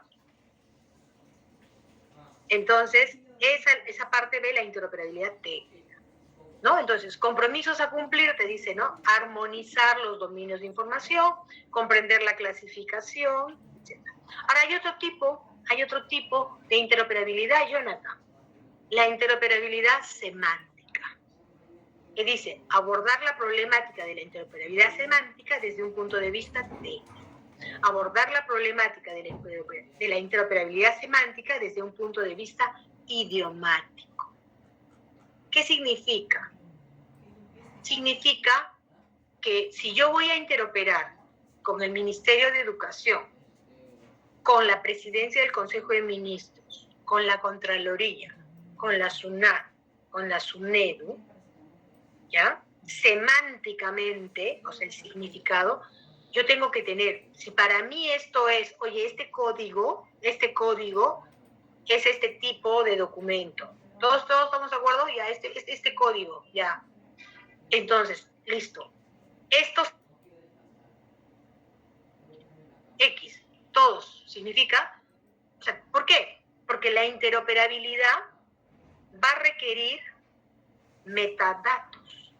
Entonces, esa parte de la interoperabilidad técnica. ¿no? Entonces, compromisos a cumplir, te dice, ¿no? Armonizar los dominios de información, comprender la clasificación, etc. Ahora, hay otro tipo de interoperabilidad, Jonathan. La interoperabilidad semántica, que dice abordar la problemática de la interoperabilidad semántica desde un punto de vista técnico. Abordar la problemática de la interoperabilidad semántica desde un punto de vista idiomático. ¿Qué significa? Significa que si yo voy a interoperar con el Ministerio de Educación, con la Presidencia del Consejo de Ministros, con la Contraloría, con la SUNAT, con la SUNEDU, ¿ya? Semánticamente, o sea, el significado, yo tengo que tener, si para mí esto es, oye, este código es este tipo de documento. ¿Todos estamos de acuerdo? Ya, este código, ya. Entonces, listo. Estos X, todos, significa, o sea, ¿por qué? Porque la interoperabilidad va a requerir metadatos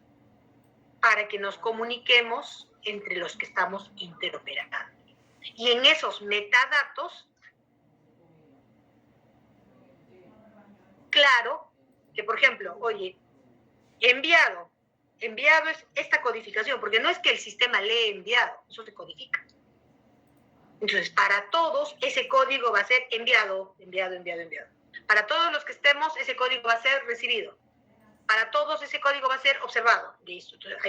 para que nos comuniquemos entre los que estamos interoperando. Y en esos metadatos, claro, que por ejemplo, oye, enviado es esta codificación, porque no es que el sistema lee enviado, eso se codifica. Entonces, para todos, ese código va a ser enviado. Para todos los que estemos, ese código va a ser recibido. Para todos, ese código va a ser observado. Listo. Entonces,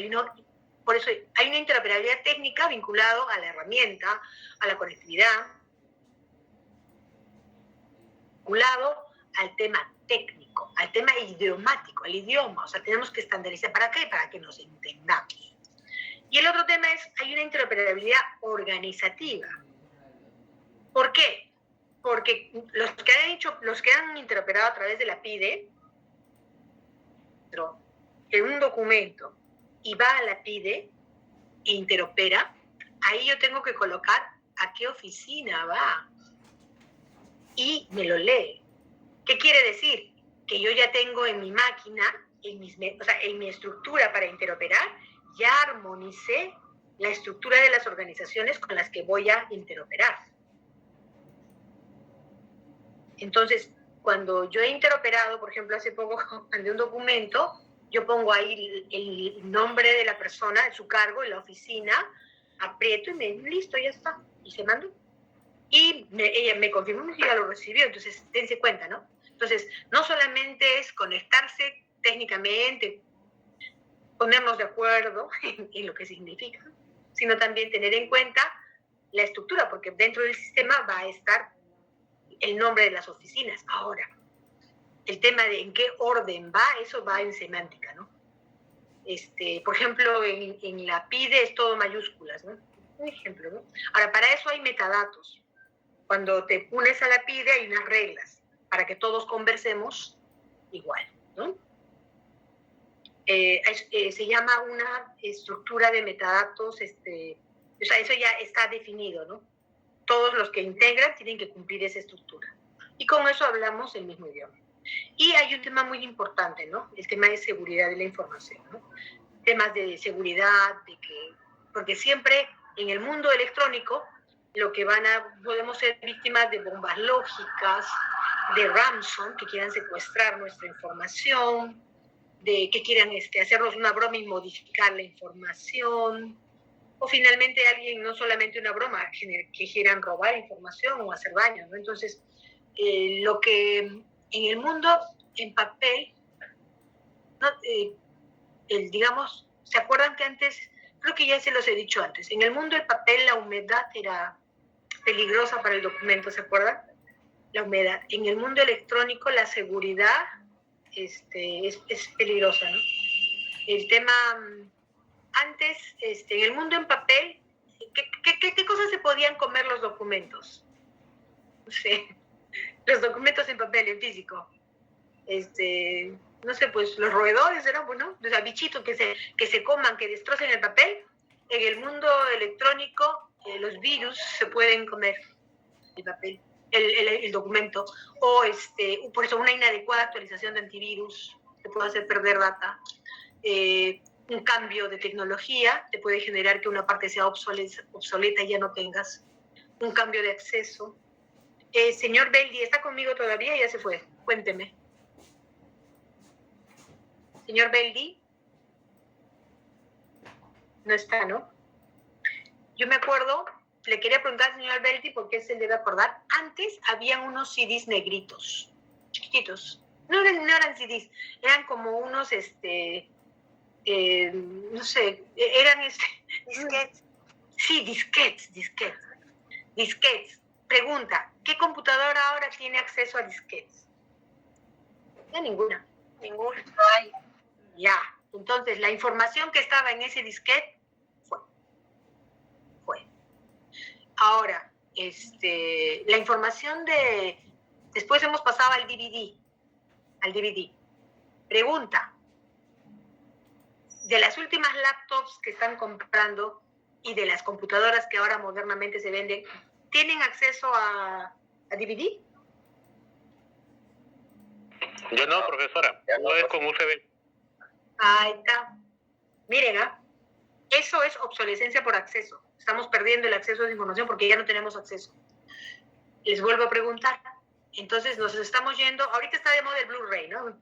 por eso hay una interoperabilidad técnica vinculada a la herramienta, a la conectividad, vinculado al tema técnico, al tema idiomático, al idioma. O sea, tenemos que estandarizar. ¿Para qué? Para que nos entendamos. Y el otro tema es, hay una interoperabilidad organizativa. ¿Por qué? Porque los que han interoperado a través de la PIDE, en un documento y va a la PIDE e interopera, ahí yo tengo que colocar a qué oficina va y me lo lee. ¿Qué quiere decir? Que yo ya tengo en mi máquina, en mi estructura para interoperar, ya armonicé la estructura de las organizaciones con las que voy a interoperar. Entonces, cuando yo he interoperado, por ejemplo, hace poco mandé un documento, yo pongo ahí el nombre de la persona, su cargo, en la oficina, aprieto y listo, ya está, y se mandó. Y ella me confirmó que ya lo recibió, entonces dense cuenta, ¿no? Entonces, no solamente es conectarse técnicamente, ponernos de acuerdo en lo que significa, sino también tener en cuenta la estructura, porque dentro del sistema va a estar el nombre de las oficinas. Ahora, el tema de en qué orden va, eso va en semántica, ¿no? Por ejemplo, en la PIDE es todo mayúsculas, ¿no? Un ejemplo, ¿no? Ahora, para eso hay metadatos. Cuando te unes a la PIDE hay unas reglas para que todos conversemos igual, ¿no? Se llama una estructura de metadatos, o sea, eso ya está definido, ¿no? Todos los que integran tienen que cumplir esa estructura. Y con eso hablamos el mismo idioma. Y hay un tema muy importante, ¿no? El tema de seguridad de la información, ¿no? Temas de seguridad, porque siempre en el mundo electrónico podemos ser víctimas de bombas lógicas, de ransom, que quieran secuestrar nuestra información, de que quieran hacernos una broma y modificar la información, o finalmente alguien, no solamente una broma, que quieran robar información o hacer daño, ¿no? Entonces, lo que en el mundo en papel, ¿no? Digamos, ¿se acuerdan que antes, creo que ya se los he dicho antes, en el mundo del papel la humedad era peligrosa para el documento, ¿se acuerdan? La humedad. En el mundo electrónico la seguridad es peligrosa, ¿no? El tema... Antes, en el mundo en papel, ¿qué cosas se podían comer los documentos? No sé, los documentos en papel, en físico. No sé, pues los roedores eran, bueno, o sea, bichitos que se coman, que destrocen el papel. En el mundo electrónico, los virus se pueden comer el papel, el documento. O por eso una inadecuada actualización de antivirus te puede hacer perder data. un cambio de tecnología, te puede generar que una parte sea obsoleta y ya no tengas un cambio de acceso. Señor Beldi, ¿está conmigo todavía? Ya se fue. Cuénteme. Señor Beldi. No está, ¿no? Yo me acuerdo, le quería preguntar al señor Beldi porque él se debe acordar, antes habían unos CDs negritos, chiquititos. No eran CDs, eran como unos, no sé, eran Disquetes. Sí, disquetes. Pregunta, ¿qué computadora ahora tiene acceso a disquetes? No, ninguna. Ninguna. Ay, ya. Entonces, la información que estaba en ese disquete fue. Ahora, la información después hemos pasado al DVD. Pregunta, de las últimas laptops que están comprando y de las computadoras que ahora modernamente se venden, ¿tienen acceso a DVD? Yo no, profesora. No es con USB. Ahí está. Miren, eso es obsolescencia por acceso. Estamos perdiendo el acceso a esa información porque ya no tenemos acceso. Les vuelvo a preguntar. Entonces nos estamos yendo, ahorita está de moda el Blu-ray, ¿no?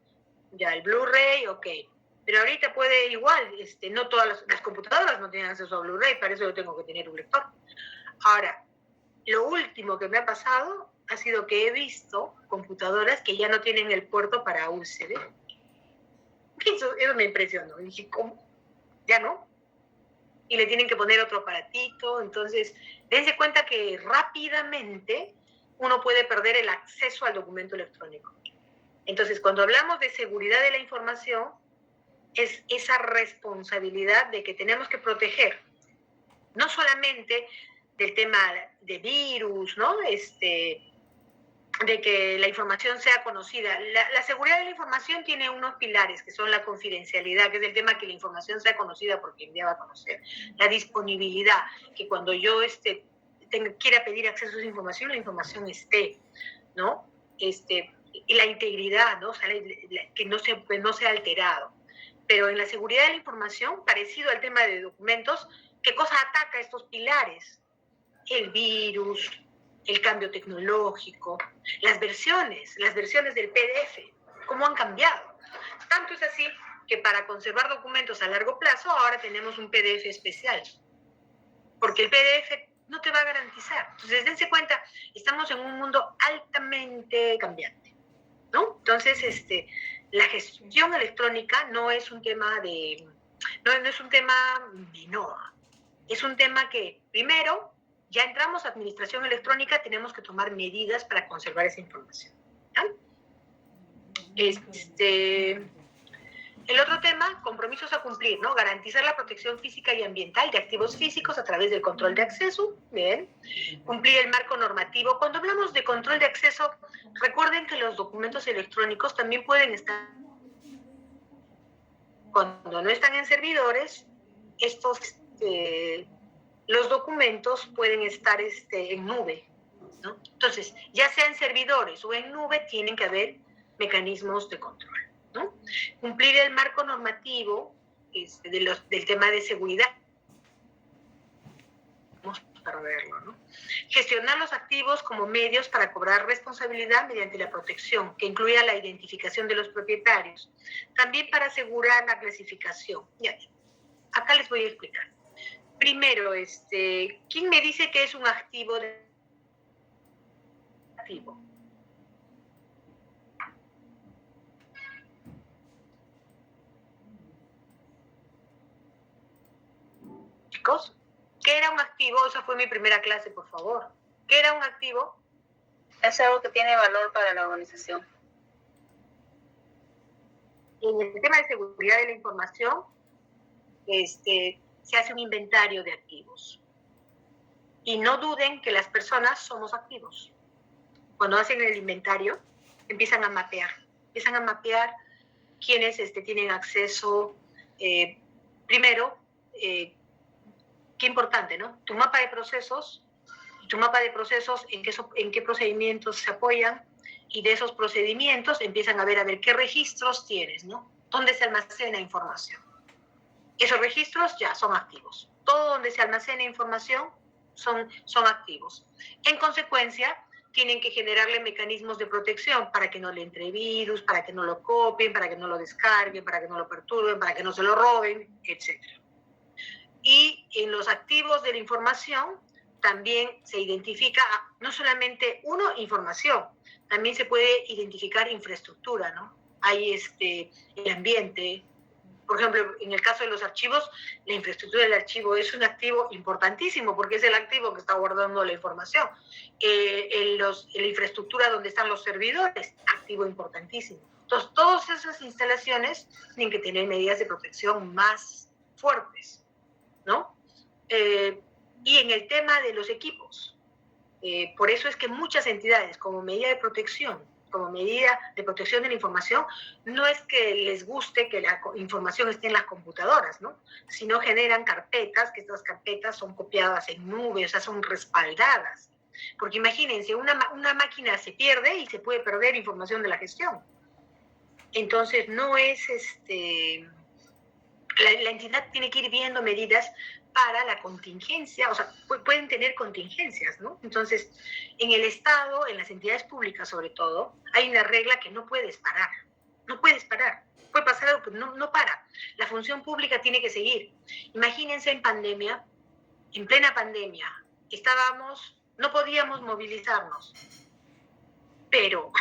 Ya, el Blu-ray, ok. Pero ahorita puede igual, no todas las computadoras no tienen acceso a Blu-ray, para eso yo tengo que tener un lector. Ahora, lo último que me ha pasado ha sido que he visto computadoras que ya no tienen el puerto para USB. Eso me impresionó. Y dije, ¿cómo? ¿Ya no? Y le tienen que poner otro aparatito. Entonces, dense cuenta que rápidamente uno puede perder el acceso al documento electrónico. Entonces, cuando hablamos de seguridad de la información, es esa responsabilidad de que tenemos que proteger, no solamente del tema de virus, ¿no? De que la información sea conocida. La seguridad de la información tiene unos pilares, que son la confidencialidad, que es el tema que la información sea conocida por quien deba conocer. La disponibilidad, que cuando yo quiera pedir acceso a esa información, la información esté, ¿no? Y la integridad, ¿no? O sea, que no sea alterado. Pero en la seguridad de la información, parecido al tema de documentos, ¿qué cosa ataca estos pilares? El virus, el cambio tecnológico, las versiones del PDF, cómo han cambiado. Tanto es así que para conservar documentos a largo plazo ahora tenemos un PDF especial, porque el PDF no te va a garantizar. Entonces, dense cuenta, estamos en un mundo altamente cambiante, ¿no? Entonces, la gestión electrónica no es un tema no es un tema menor, es un tema que, primero, ya entramos a administración electrónica, tenemos que tomar medidas para conservar esa información. ¿Ya? El otro tema, compromisos a cumplir, ¿no? Garantizar la protección física y ambiental de activos físicos a través del control de acceso, bien. Cumplir el marco normativo. Cuando hablamos de control de acceso, recuerden que los documentos electrónicos también pueden estar, cuando no están en servidores, los documentos pueden estar en nube, ¿no? Entonces, ya sea en servidores o en nube, tienen que haber mecanismos de control, ¿no? Cumplir el marco normativo del tema de seguridad. Vamos a verlo, ¿no? Gestionar los activos como medios para cobrar responsabilidad mediante la protección, que incluya la identificación de los propietarios. También para asegurar la clasificación. Ya, acá les voy a explicar. Primero, ¿quién me dice que es un activo? Chicos, ¿qué era un activo? Esa fue mi primera clase, por favor. ¿Qué era un activo? Es algo que tiene valor para la organización. En el tema de seguridad de la información, se hace un inventario de activos. Y no duden que las personas somos activos. Cuando hacen el inventario, empiezan a mapear quiénes tienen acceso. Primero, qué importante, ¿no? Tu mapa de procesos, en qué procedimientos se apoyan, y de esos procedimientos empiezan a ver qué registros tienes, ¿no? ¿Dónde se almacena información? Esos registros ya son activos. Todo donde se almacena información son activos. En consecuencia, tienen que generarle mecanismos de protección para que no le entre virus, para que no lo copien, para que no lo descarguen, para que no lo perturben, para que no se lo roben, etc. Y en los activos de la información también se identifica no solamente información, también se puede identificar infraestructura, ¿no? Hay el ambiente. Por ejemplo, en el caso de los archivos, la infraestructura del archivo es un activo importantísimo porque es el activo que está guardando la información. La infraestructura donde están los servidores, activo importantísimo. Entonces, todas esas instalaciones tienen que tener medidas de protección más fuertes, ¿no? Y en el tema de los equipos, por eso es que muchas entidades, como medida de protección de la información, no es que les guste que la información esté en las computadoras, ¿no? Sino generan carpetas, que estas carpetas son copiadas en nube, o sea, son respaldadas. Porque imagínense, una máquina se pierde y se puede perder información de la gestión. Entonces, no es la entidad tiene que ir viendo medidas para la contingencia, o sea, pueden tener contingencias, ¿no? Entonces, en el Estado, en las entidades públicas sobre todo, hay una regla que no puedes parar, puede pasar algo, pero no para. La función pública tiene que seguir. Imagínense en pandemia, en plena pandemia, no podíamos movilizarnos, pero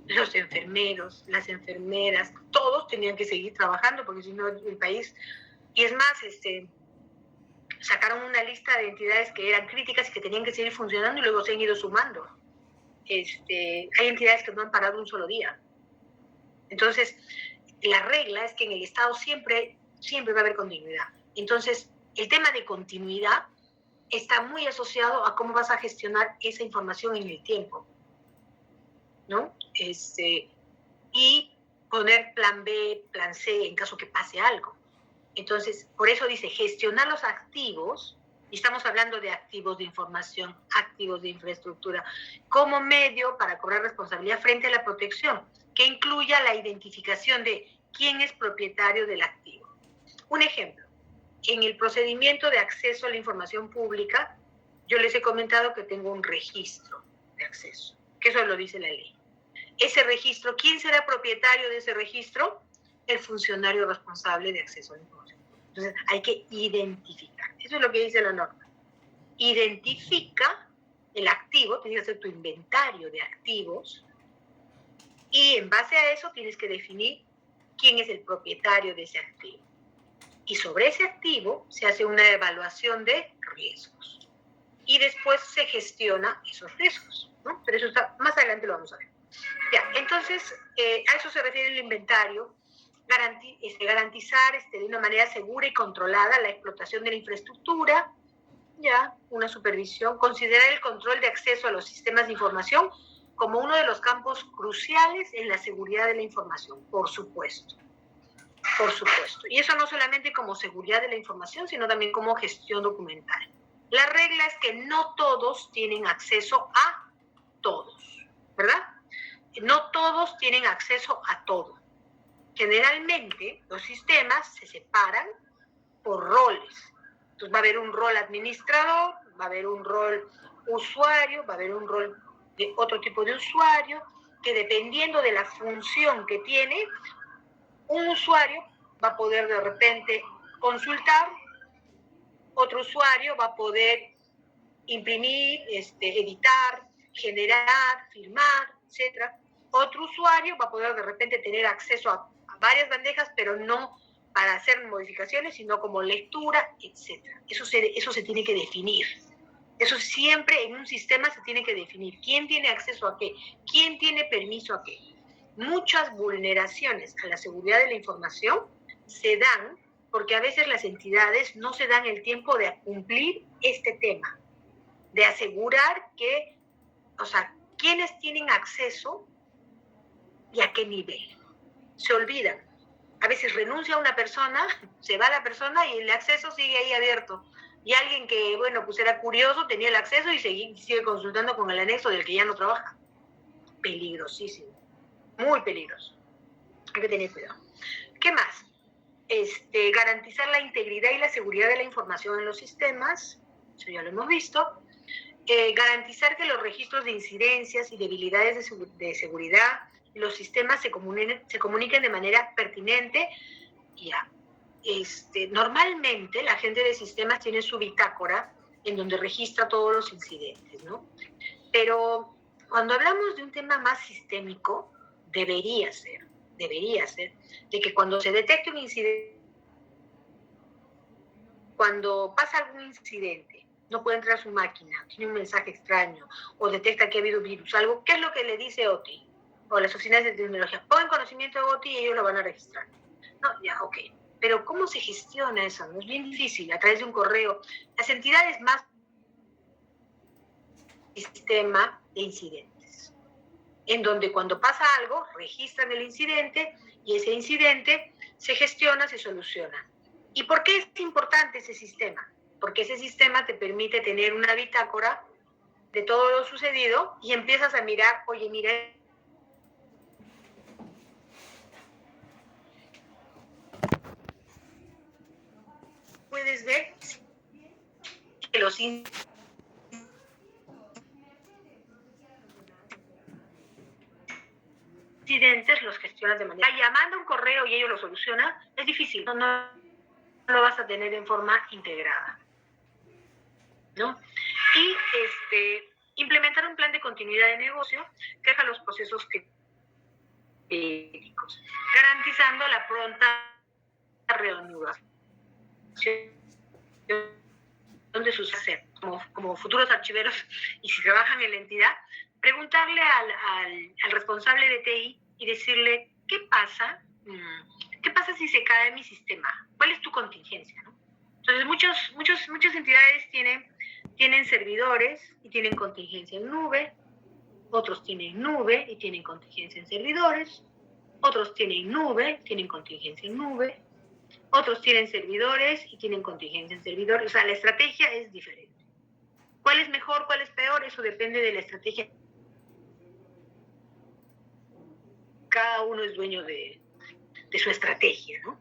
los enfermeros, las enfermeras, todos tenían que seguir trabajando porque si no el país, y es más, sacaron una lista de entidades que eran críticas y que tenían que seguir funcionando y luego se han ido sumando. Hay entidades que no han parado un solo día. Entonces, la regla es que en el Estado siempre va a haber continuidad. Entonces, el tema de continuidad está muy asociado a cómo vas a gestionar esa información en el tiempo, ¿no? Y poner plan B, plan C en caso que pase algo. Entonces, por eso dice, gestionar los activos, y estamos hablando de activos de información, activos de infraestructura, como medio para cobrar responsabilidad frente a la protección, que incluya la identificación de quién es propietario del activo. Un ejemplo, en el procedimiento de acceso a la información pública, yo les he comentado que tengo un registro de acceso, que eso lo dice la ley. Ese registro, ¿quién será propietario de ese registro? El funcionario responsable de acceso a la información. Entonces, hay que identificar. Eso es lo que dice la norma. Identifica el activo, tienes que hacer tu inventario de activos, y en base a eso tienes que definir quién es el propietario de ese activo. Y sobre ese activo se hace una evaluación de riesgos. Y después se gestiona esos riesgos, ¿no? Pero eso más adelante lo vamos a ver. Ya, entonces, a eso se refiere el inventario. Garantizar de una manera segura y controlada la explotación de la infraestructura, ya, una supervisión, considerar el control de acceso a los sistemas de información como uno de los campos cruciales en la seguridad de la información, por supuesto. Y eso no solamente como seguridad de la información, sino también como gestión documental. La regla es que no todos tienen acceso a todos, ¿verdad? No todos tienen acceso a todo. Generalmente, los sistemas se separan por roles. Entonces, va a haber un rol administrador, va a haber un rol usuario, va a haber un rol de otro tipo de usuario, que dependiendo de la función que tiene, un usuario va a poder de repente consultar, otro usuario va a poder imprimir, editar, generar, firmar, etc. Otro usuario va a poder de repente tener acceso a varias bandejas, pero no para hacer modificaciones, sino como lectura, etc. Eso se tiene que definir. Eso siempre en un sistema se tiene que definir. ¿Quién tiene acceso a qué? ¿Quién tiene permiso a qué? Muchas vulneraciones a la seguridad de la información se dan porque a veces las entidades no se dan el tiempo de cumplir este tema, de asegurar que, quiénes tienen acceso y a qué nivel. Se olvidan. A veces renuncia una persona, se va la persona y el acceso sigue ahí abierto. Y alguien que, era curioso, tenía el acceso y sigue consultando con el anexo del que ya no trabaja. Peligrosísimo. Muy peligroso. Hay que tener cuidado. ¿Qué más? garantizar la integridad y la seguridad de la información en los sistemas, eso ya lo hemos visto, garantizar que los registros de incidencias y debilidades de seguridad, los sistemas se comuniquen de manera pertinente. Ya. Normalmente la gente de sistemas tiene su bitácora en donde registra todos los incidentes, ¿no? Pero cuando hablamos de un tema más sistémico, debería ser de que cuando se detecte un incidente, cuando pasa algún incidente, no puede entrar a su máquina, tiene un mensaje extraño, o detecta que ha habido virus, algo, ¿qué es lo que le dice OTI? O las oficinas de tecnología, pongan conocimiento de OTI y ellos lo van a registrar. No, ya, ok. Pero ¿cómo se gestiona eso? No es bien difícil, a través de un correo. Las entidades más sistema de incidentes, en donde cuando pasa algo, registran el incidente y ese incidente se gestiona, se soluciona. ¿Y por qué es importante ese sistema? Porque ese sistema te permite tener una bitácora de todo lo sucedido y empiezas a mirar, oye, mira, puedes ver que los incidentes los gestionas de manera... Llamando un correo y ellos lo solucionan, es difícil, no lo vas a tener en forma integrada, ¿no? Y implementar un plan de continuidad de negocio que haga los procesos críticos, garantizando la pronta reanudación de sus como futuros archiveros, y si trabajan en la entidad, preguntarle al responsable de TI y decirle, ¿qué pasa? ¿Qué pasa si se cae mi sistema? ¿Cuál es tu contingencia? ¿No? Entonces, muchas entidades tienen servidores y tienen contingencia en nube, otros tienen nube y tienen contingencia en servidores, otros tienen nube, tienen contingencia en nube, otros tienen servidores y tienen contingencia en servidores. O sea, la estrategia es diferente. ¿Cuál es mejor, cuál es peor? Eso depende de la estrategia. Cada uno es dueño de su estrategia, ¿no?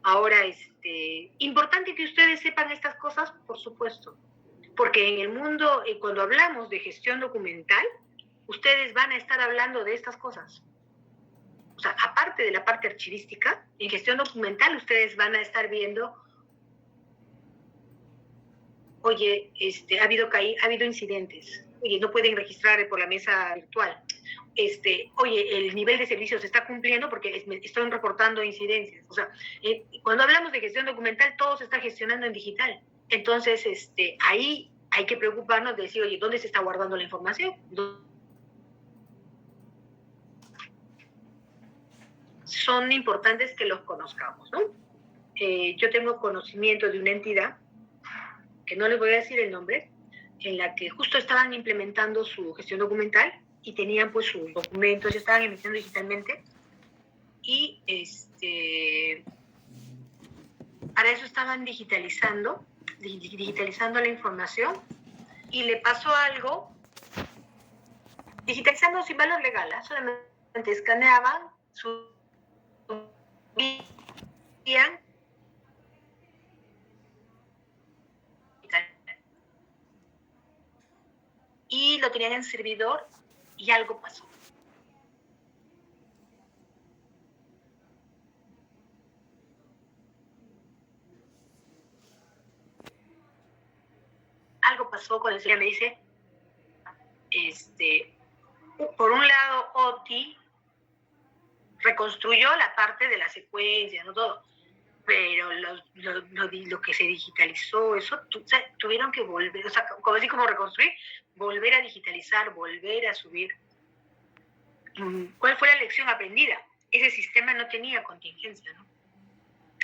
Ahora, importante que ustedes sepan estas cosas, por supuesto, porque en el mundo, cuando hablamos de gestión documental, ustedes van a estar hablando de estas cosas. O sea, aparte de la parte archivística, en gestión documental ustedes van a estar viendo, oye, ha habido incidentes, oye, no pueden registrar por la mesa virtual, oye, el nivel de servicio se está cumpliendo porque estoy reportando incidencias. O sea, cuando hablamos de gestión documental, todo se está gestionando en digital. Entonces, ahí hay que preocuparnos de decir, oye, ¿dónde se está guardando la información? Son importantes que los conozcamos, ¿no? Yo tengo conocimiento de una entidad, que no les voy a decir el nombre, en la que justo estaban implementando su gestión documental y tenían pues sus documentos, ya estaban emitiendo digitalmente, y para eso estaban digitalizando la información, y le pasó algo, digitalizando sin valor legal, solamente escaneaban, subían y lo tenían en servidor y algo pasó. Algo pasó con el señor, me dice, por un lado OTI reconstruyó la parte de la secuencia, no todo, pero lo que se digitalizó, eso, tuvieron que volver, o sea, como reconstruir, volver a digitalizar, volver a subir. ¿Cuál fue la lección aprendida? Ese sistema no tenía contingencia, ¿no?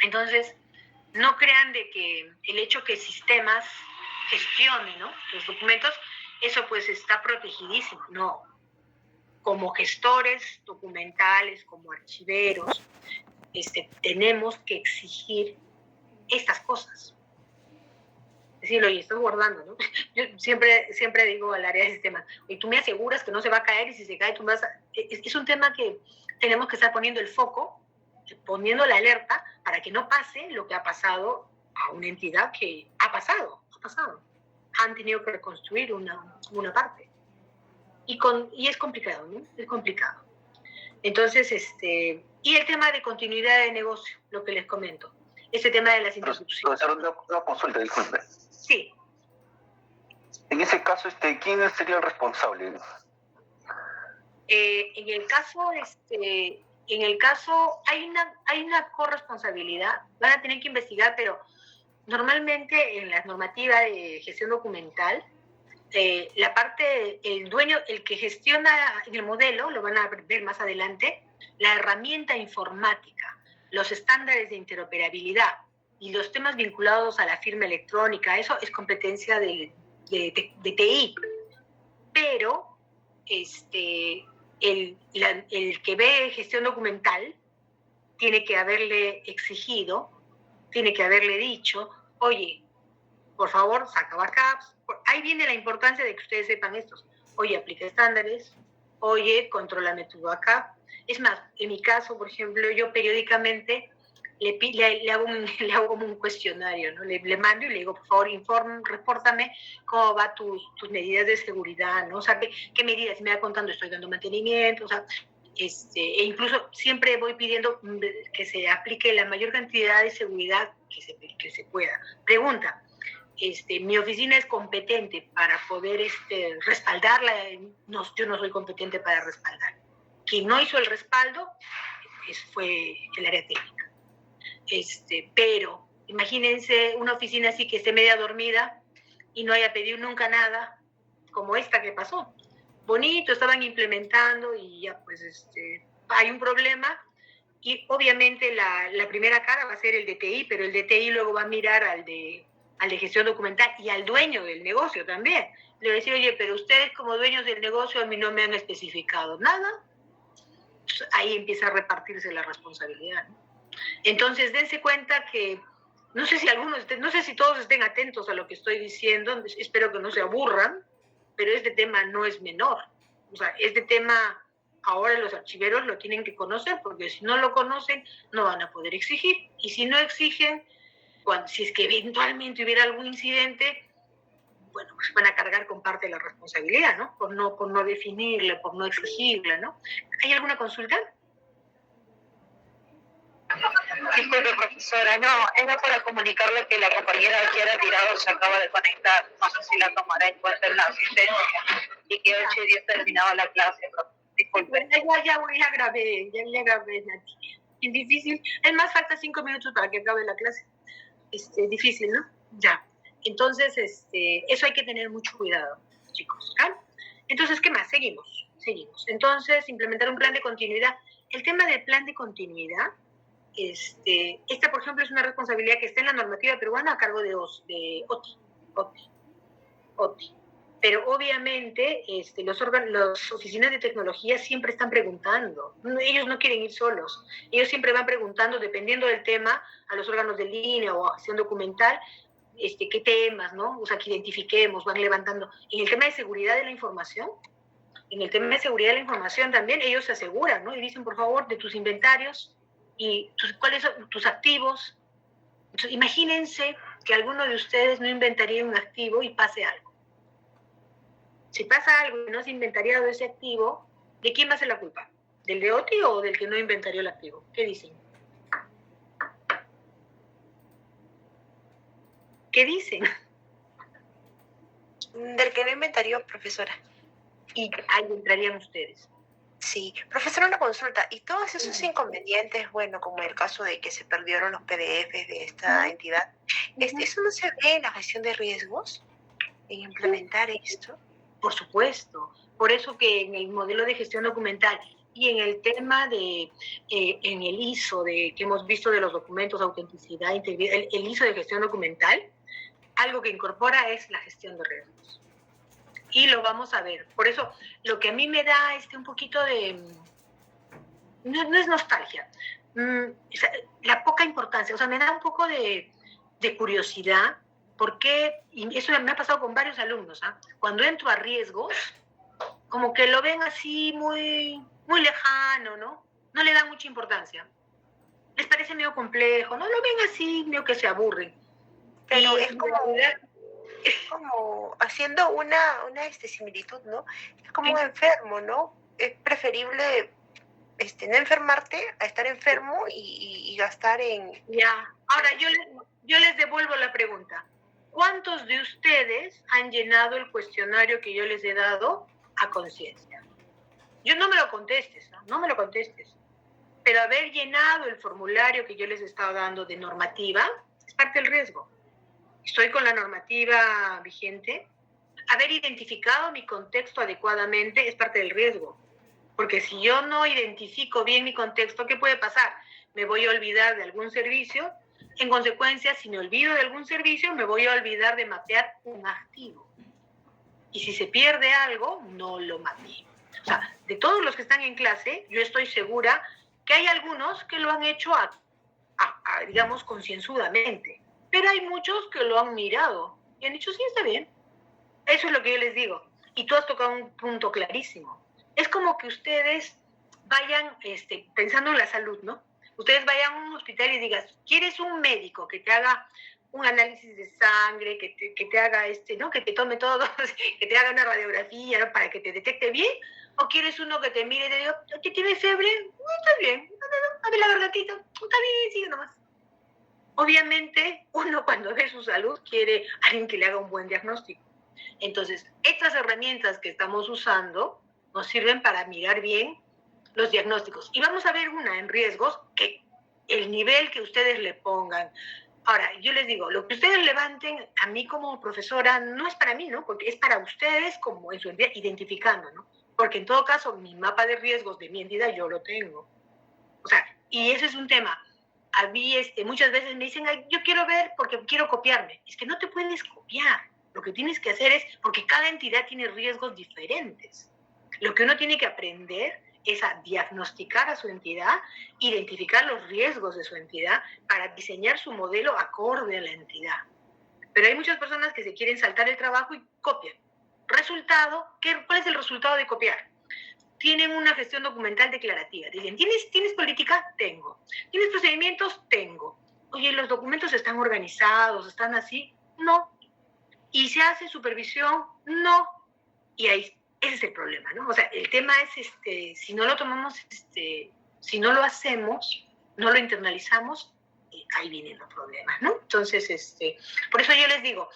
Entonces, no crean de que el hecho que sistemas gestionen, ¿no?, los documentos, eso pues está protegidísimo. No. Como gestores documentales, como archiveros, tenemos que exigir estas cosas. Decirlo, oye, estás guardando, ¿no? Yo siempre digo al área de sistemas, oye, tú me aseguras que no se va a caer, y si se cae tú vas a... Es un tema que tenemos que estar poniendo el foco poniendo la alerta para que no pase lo que ha pasado a una entidad que ha pasado. Han tenido que reconstruir una parte. Y es complicado, ¿no? Es complicado. Entonces, y el tema de continuidad de negocio, lo que les comento. Ese tema de las interrupciones. Profesor, una consulta, disculpe. Sí. En ese caso, ¿quién sería el responsable? En el caso hay una corresponsabilidad. Van a tener que investigar, pero normalmente en la normativa de gestión documental, la parte, el dueño, el que gestiona el modelo, lo van a ver más adelante, la herramienta informática, los estándares de interoperabilidad y los temas vinculados a la firma electrónica, eso es competencia de TI. Pero el que ve gestión documental tiene que haberle exigido, tiene que haberle dicho, oye, por favor, saca backups. Ahí viene la importancia de que ustedes sepan estos. Oye, aplica estándares. Oye, contrólame tu backup. Es más, en mi caso, por ejemplo, yo periódicamente le hago como un cuestionario, ¿no? Le mando y le digo, por favor, repórtame cómo va tus medidas de seguridad, ¿no? O sea, qué medidas me va contando, estoy dando mantenimiento, o sea, e incluso siempre voy pidiendo que se aplique la mayor cantidad de seguridad que se pueda. Pregunta, mi oficina es competente para poder respaldarla. No, yo no soy competente para respaldar. Quien no hizo el respaldo fue el área técnica. Pero imagínense una oficina así que esté media dormida y no haya pedido nunca nada, como esta que pasó. Bonito, estaban implementando y ya pues hay un problema y obviamente la primera cara va a ser el DTI, pero el DTI luego va a mirar al de gestión documental y al dueño del negocio también. Le voy a decir, oye, pero ustedes como dueños del negocio a mí no me han especificado nada. Pues ahí empieza a repartirse la responsabilidad, ¿no? Entonces, dense cuenta que, no sé si todos estén atentos a lo que estoy diciendo, espero que no se aburran, pero este tema no es menor. O sea, este tema ahora los archiveros lo tienen que conocer, porque si no lo conocen, no van a poder exigir. Y si no exigen, si es que eventualmente hubiera algún incidente, bueno, pues van a cargar con parte de la responsabilidad, ¿no? Por no definirle, por no exigirle, ¿no? ¿Hay alguna consulta? Disculpe, profesora, no, era para comunicarle que la compañera que era tirado se acaba de conectar, no sé si la tomará en cuenta en la asistencia, y que 8:10 terminaba la clase, disculpe. Ya grabé, Nati. Es difícil, es más, falta 5 minutos para que acabe la clase. Difícil, ¿no? Ya. Entonces, eso hay que tener mucho cuidado, chicos, ¿ah? Entonces, ¿qué más? Seguimos. Entonces, implementar un plan de continuidad. El tema del plan de continuidad, esta, por ejemplo, es una responsabilidad que está en la normativa peruana a cargo de OTI. Pero obviamente las oficinas de tecnología siempre están preguntando. Ellos no quieren ir solos. Ellos siempre van preguntando, dependiendo del tema, a los órganos de línea o a gestión documental, qué temas, ¿no? O sea, que identifiquemos, van levantando. En el tema de seguridad de la información, también ellos se aseguran, ¿no? Y dicen, por favor, de tus inventarios y cuáles son tus activos. Entonces, imagínense que alguno de ustedes no inventaría un activo y pase algo. Si pasa algo y no has inventariado ese activo, ¿de quién va a ser la culpa? ¿Del de OTI o del que no inventarió el activo? ¿Qué dicen? ¿Qué dicen? Del que no inventarió, profesora. Y ahí entrarían ustedes. Sí, profesora, una consulta. ¿Y todos esos inconvenientes, bueno, como el caso de que se perdieron los PDFs de esta entidad, eso no se ve en la gestión de riesgos, en implementar esto? Por supuesto. Por eso que en el modelo de gestión documental y en el tema en el ISO que hemos visto de los documentos, autenticidad, integridad, el ISO de gestión documental, algo que incorpora es la gestión de riesgos. Y lo vamos a ver. Por eso, lo que a mí me da un poquito de... No es nostalgia. La poca importancia. O sea, me da un poco de curiosidad. Porque, y eso me ha pasado con varios alumnos, ¿ah? Cuando entro a riesgos, como que lo ven así muy, muy lejano, ¿no? No le dan mucha importancia. les parece medio complejo, no lo ven así, medio que se aburren. Pero Y es como haciendo una similitud, ¿no? Es como un enfermo, ¿no? Es preferible no enfermarte a estar enfermo y gastar en... Ya, ahora yo les devuelvo la pregunta. ¿Cuántos de ustedes han llenado el cuestionario que yo les he dado a conciencia? Yo no me lo contestes, ¿no? No me lo contestes. Pero haber llenado el formulario que yo les he estado dando de normativa es parte del riesgo. Estoy con la normativa vigente. Haber identificado mi contexto adecuadamente es parte del riesgo. Porque si yo no identifico bien mi contexto, ¿qué puede pasar? Me voy a olvidar de algún servicio. En consecuencia, si me olvido de algún servicio, me voy a olvidar de mapear un activo. Y si se pierde algo, no lo mapeé. O sea, de todos los que están en clase, yo estoy segura que hay algunos que lo han hecho, digamos, concienzudamente. Pero hay muchos que lo han mirado y han dicho, sí, está bien. Eso es lo que yo les digo. Y tú has tocado un punto clarísimo. Es como que ustedes vayan pensando en la salud, ¿no? Ustedes vayan a un hospital y digas, ¿quieres un médico que te haga un análisis de sangre, que te haga ¿no? Que te tome todo, que te haga una radiografía, ¿no? Para que te detecte bien? ¿O quieres uno que te mire y te diga, ¿te tienes fiebre? No, está bien. No, a ver la gargantita. Está bien, sigue nomás. Obviamente, uno cuando ve su salud quiere a alguien que le haga un buen diagnóstico. Entonces, estas herramientas que estamos usando nos sirven para mirar bien los diagnósticos. Y vamos a ver una en riesgos, que el nivel que ustedes le pongan. Ahora, yo les digo, lo que ustedes levanten a mí como profesora no es para mí, ¿no? Porque es para ustedes como en su entidad, identificando, ¿no? Porque en todo caso, mi mapa de riesgos de mi entidad yo lo tengo. O sea, y ese es un tema. A mí muchas veces me dicen, ay, yo quiero ver porque quiero copiarme. Es que no te puedes copiar. Lo que tienes que hacer es, porque cada entidad tiene riesgos diferentes. Lo que uno tiene que aprender es a diagnosticar a su entidad, identificar los riesgos de su entidad para diseñar su modelo acorde a la entidad. Pero hay muchas personas que se quieren saltar el trabajo y copian. Resultado, ¿cuál es el resultado de copiar? Tienen una gestión documental declarativa. Dicen, ¿tienes política? Tengo. ¿Tienes procedimientos? Tengo. Oye, ¿los documentos están organizados? ¿Están así? No. ¿Y se hace supervisión? No. Y ahí, ese es el problema, ¿no? O sea, el tema es, si no lo tomamos, si no lo hacemos, no lo internalizamos, ahí vienen los problemas, ¿no? Entonces, por eso yo les digo,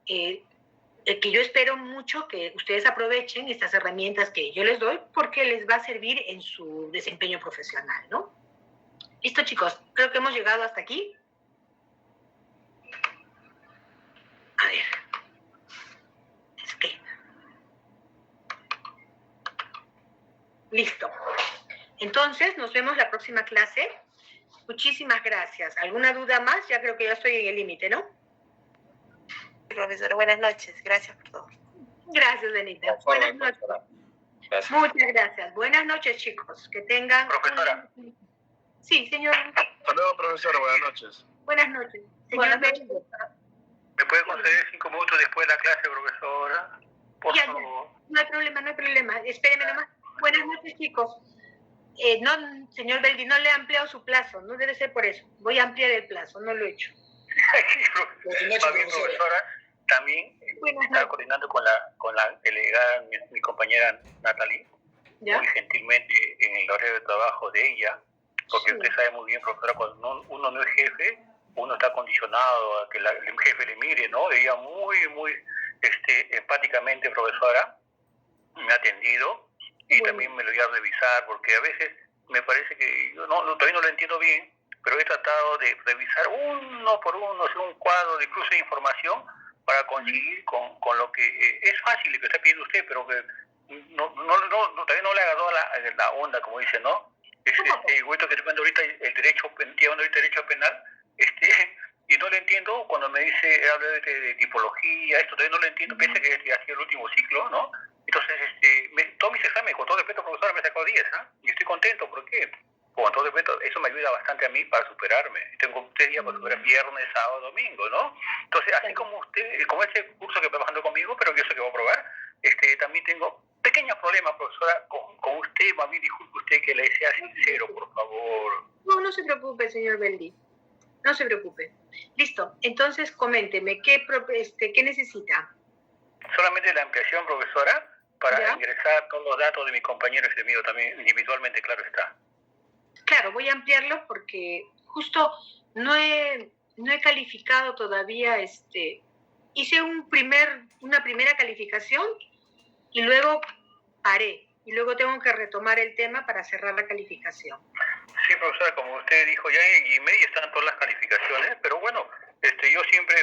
que yo espero mucho que ustedes aprovechen estas herramientas que yo les doy porque les va a servir en su desempeño profesional, ¿no? Listo, chicos, creo que hemos llegado hasta aquí. A ver. Listo. Entonces, nos vemos la próxima clase. Muchísimas gracias. ¿Alguna duda más? Ya creo que ya estoy en el límite, ¿no? Profesora, buenas noches. Gracias por todo. Gracias, Denita. Buenas noches. Gracias. Muchas gracias. Buenas noches, chicos. Que tengan... Profesora. Sí, señor. Saludos, profesora. Buenas noches. Buenas noches. Señor Benito. ¿Me puede conceder 5 minutos después de la clase, profesora? Por favor. No hay problema, no hay problema. Espéreme nomás. Buenas noches, chicos. No, señor Beldi, no le he ampliado su plazo. No debe ser por eso. Voy a ampliar el plazo. No lo he hecho. Profesora, también estaba coordinando con la delegada, mi compañera Natalie, muy gentilmente en el horario de trabajo de ella, porque usted sabe muy bien, profesora, cuando uno no es jefe, uno está condicionado a que el jefe le mire, ¿no? Ella muy empáticamente, profesora, me ha atendido y también me lo voy a revisar, porque a veces me parece que yo todavía no lo entiendo bien, pero he tratado de revisar uno por uno, hacer un cuadro de cruce de información para conseguir con lo que es fácil que está pidiendo usted, pero que todavía no le ha agarrado la onda, como dice, ¿no? Es vuelto que te cuento ahorita el derecho penal, y no le entiendo cuando me dice, habla de tipología, esto todavía no lo entiendo, pese a que ha sido el último ciclo, ¿no? Entonces, todos mis exámenes, con todo respeto, profesora, me he sacado 10, ¿ah? Y estoy contento, ¿por qué? Con todo respeto, eso me ayuda bastante a mí para superarme. Tengo 3 días para superar viernes, sábado, domingo, ¿no? Entonces, así como usted, como ese curso que está trabajando conmigo, pero yo sé que va a probar, también tengo Pequeños problemas, profesora, con usted, más bien disculpe usted que le sea sincero, por favor. No, no se preocupe, señor Beldi. No se preocupe. Listo. Entonces, coménteme, ¿qué necesita? Solamente la ampliación, profesora, para ¿Ya? ingresar todos los datos de mis compañeros y de mí también, individualmente, claro está. Claro, voy a ampliarlo porque justo no he calificado todavía, hice una primera calificación y luego paré. Y luego tengo que retomar el tema para cerrar la calificación. Sí, profesora, como usted dijo, ya en email están todas las calificaciones, pero bueno, yo siempre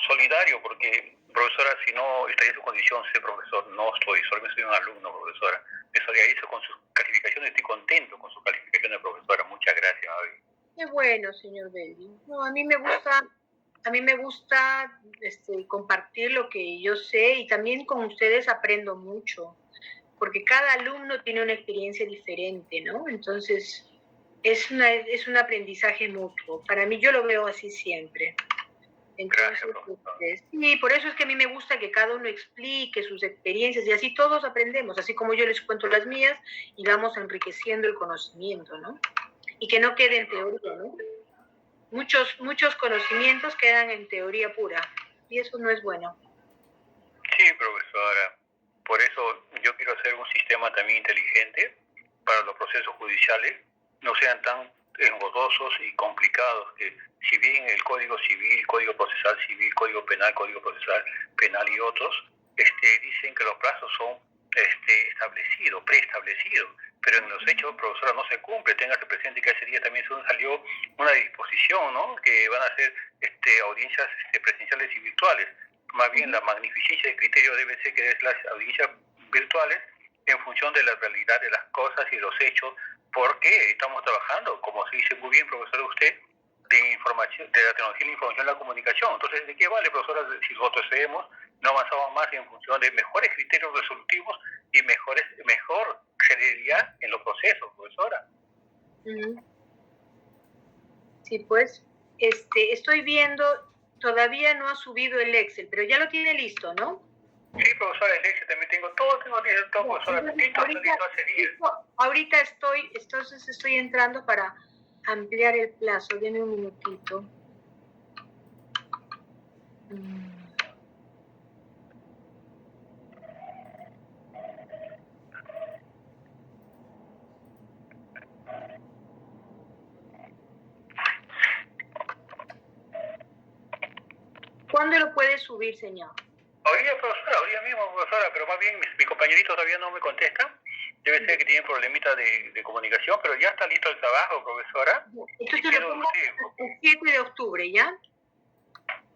solidario, porque, profesora, si no estaría en su condición, sé profesor, no estoy, solo soy un alumno, profesora. Me solidarizo con sus calificaciones, estoy contento con sus calificaciones, profesora. Muchas gracias, Mavi. Qué bueno, señor Belli. No, a mí me gusta compartir lo que yo sé y también con ustedes aprendo mucho, porque cada alumno tiene una experiencia diferente, ¿no? Entonces, es un aprendizaje mutuo. Para mí, yo lo veo así siempre. Entonces, sí, por eso es que a mí me gusta que cada uno explique sus experiencias y así todos aprendemos, así como yo les cuento las mías y vamos enriqueciendo el conocimiento, ¿no? Y que no quede en teoría, ¿no? Muchos conocimientos quedan en teoría pura y eso no es bueno. Sí, profesora. Por eso yo quiero hacer un sistema también inteligente para los procesos judiciales, no sean tan engorrosos y complicados, que si bien el Código Civil, Código Procesal Civil, Código Penal, Código Procesal Penal y otros, dicen que los plazos son preestablecidos, pero en los hechos, profesora, no se cumple. Téngase presente que ese día también salió una disposición, ¿no?, que van a hacer audiencias presenciales y virtuales. Más bien la magnificencia del criterio debe ser que es las audiencias virtuales en función de la realidad de las cosas y los hechos, porque estamos trabajando, como se dice muy bien, profesor, usted, de información, de la tecnología, la información y la comunicación. Entonces, ¿de qué vale, profesora, si nosotros cedemos, no avanzamos más en función de mejores criterios resolutivos y mejor celeridad en los procesos, profesora? Sí, pues, estoy viendo, todavía no ha subido el Excel, pero ya lo tiene listo, ¿no? Sí, profesora, el Excel también tengo todo, profesora, listo hace días. Ahorita estoy entrando para ampliar el plazo, denme un minutito. ¿Cuándo lo puede subir, señor? Hoy día, profesora, hoy día mismo, profesora, pero más bien mi compañerito todavía no me contesta. Debe ser que tiene problemitas de comunicación, pero ya está listo el trabajo, profesora. Entonces lo pongo el 7 de octubre, ¿ya?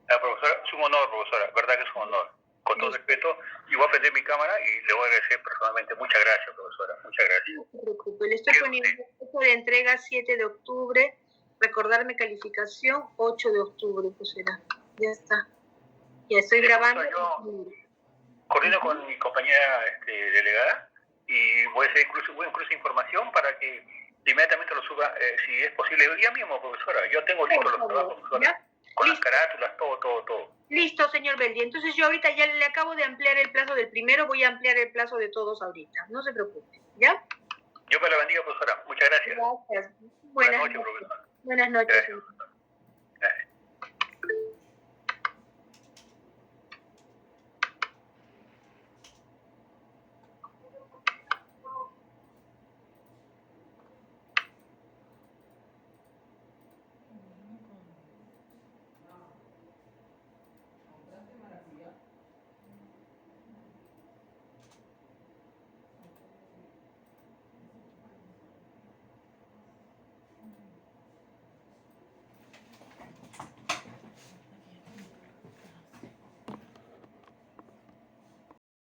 La profesora, es un honor, profesora, verdad que es un honor. Con todo respeto, y voy a prender mi cámara y le voy a agradecer personalmente. Muchas gracias, profesora, muchas gracias. No se preocupe, le estoy poniendo fecha de entrega 7 de octubre, recordarme calificación 8 de octubre, pues será. Ya está. Ya estoy grabando. Yo coordino con mi compañera delegada y voy a hacer incluso información para que inmediatamente lo suba, si es posible, hoy día mismo, profesora. Yo tengo listos los trabajos, profesora, con las carátulas, todo. Listo, señor Beldi. Entonces yo ahorita ya le acabo de ampliar el plazo del primero, voy a ampliar el plazo de todos ahorita. No se preocupe, ¿ya? Yo me la bendiga, profesora. Muchas gracias. Gracias. Buenas noches, profesora. Buenas noches. Gracias.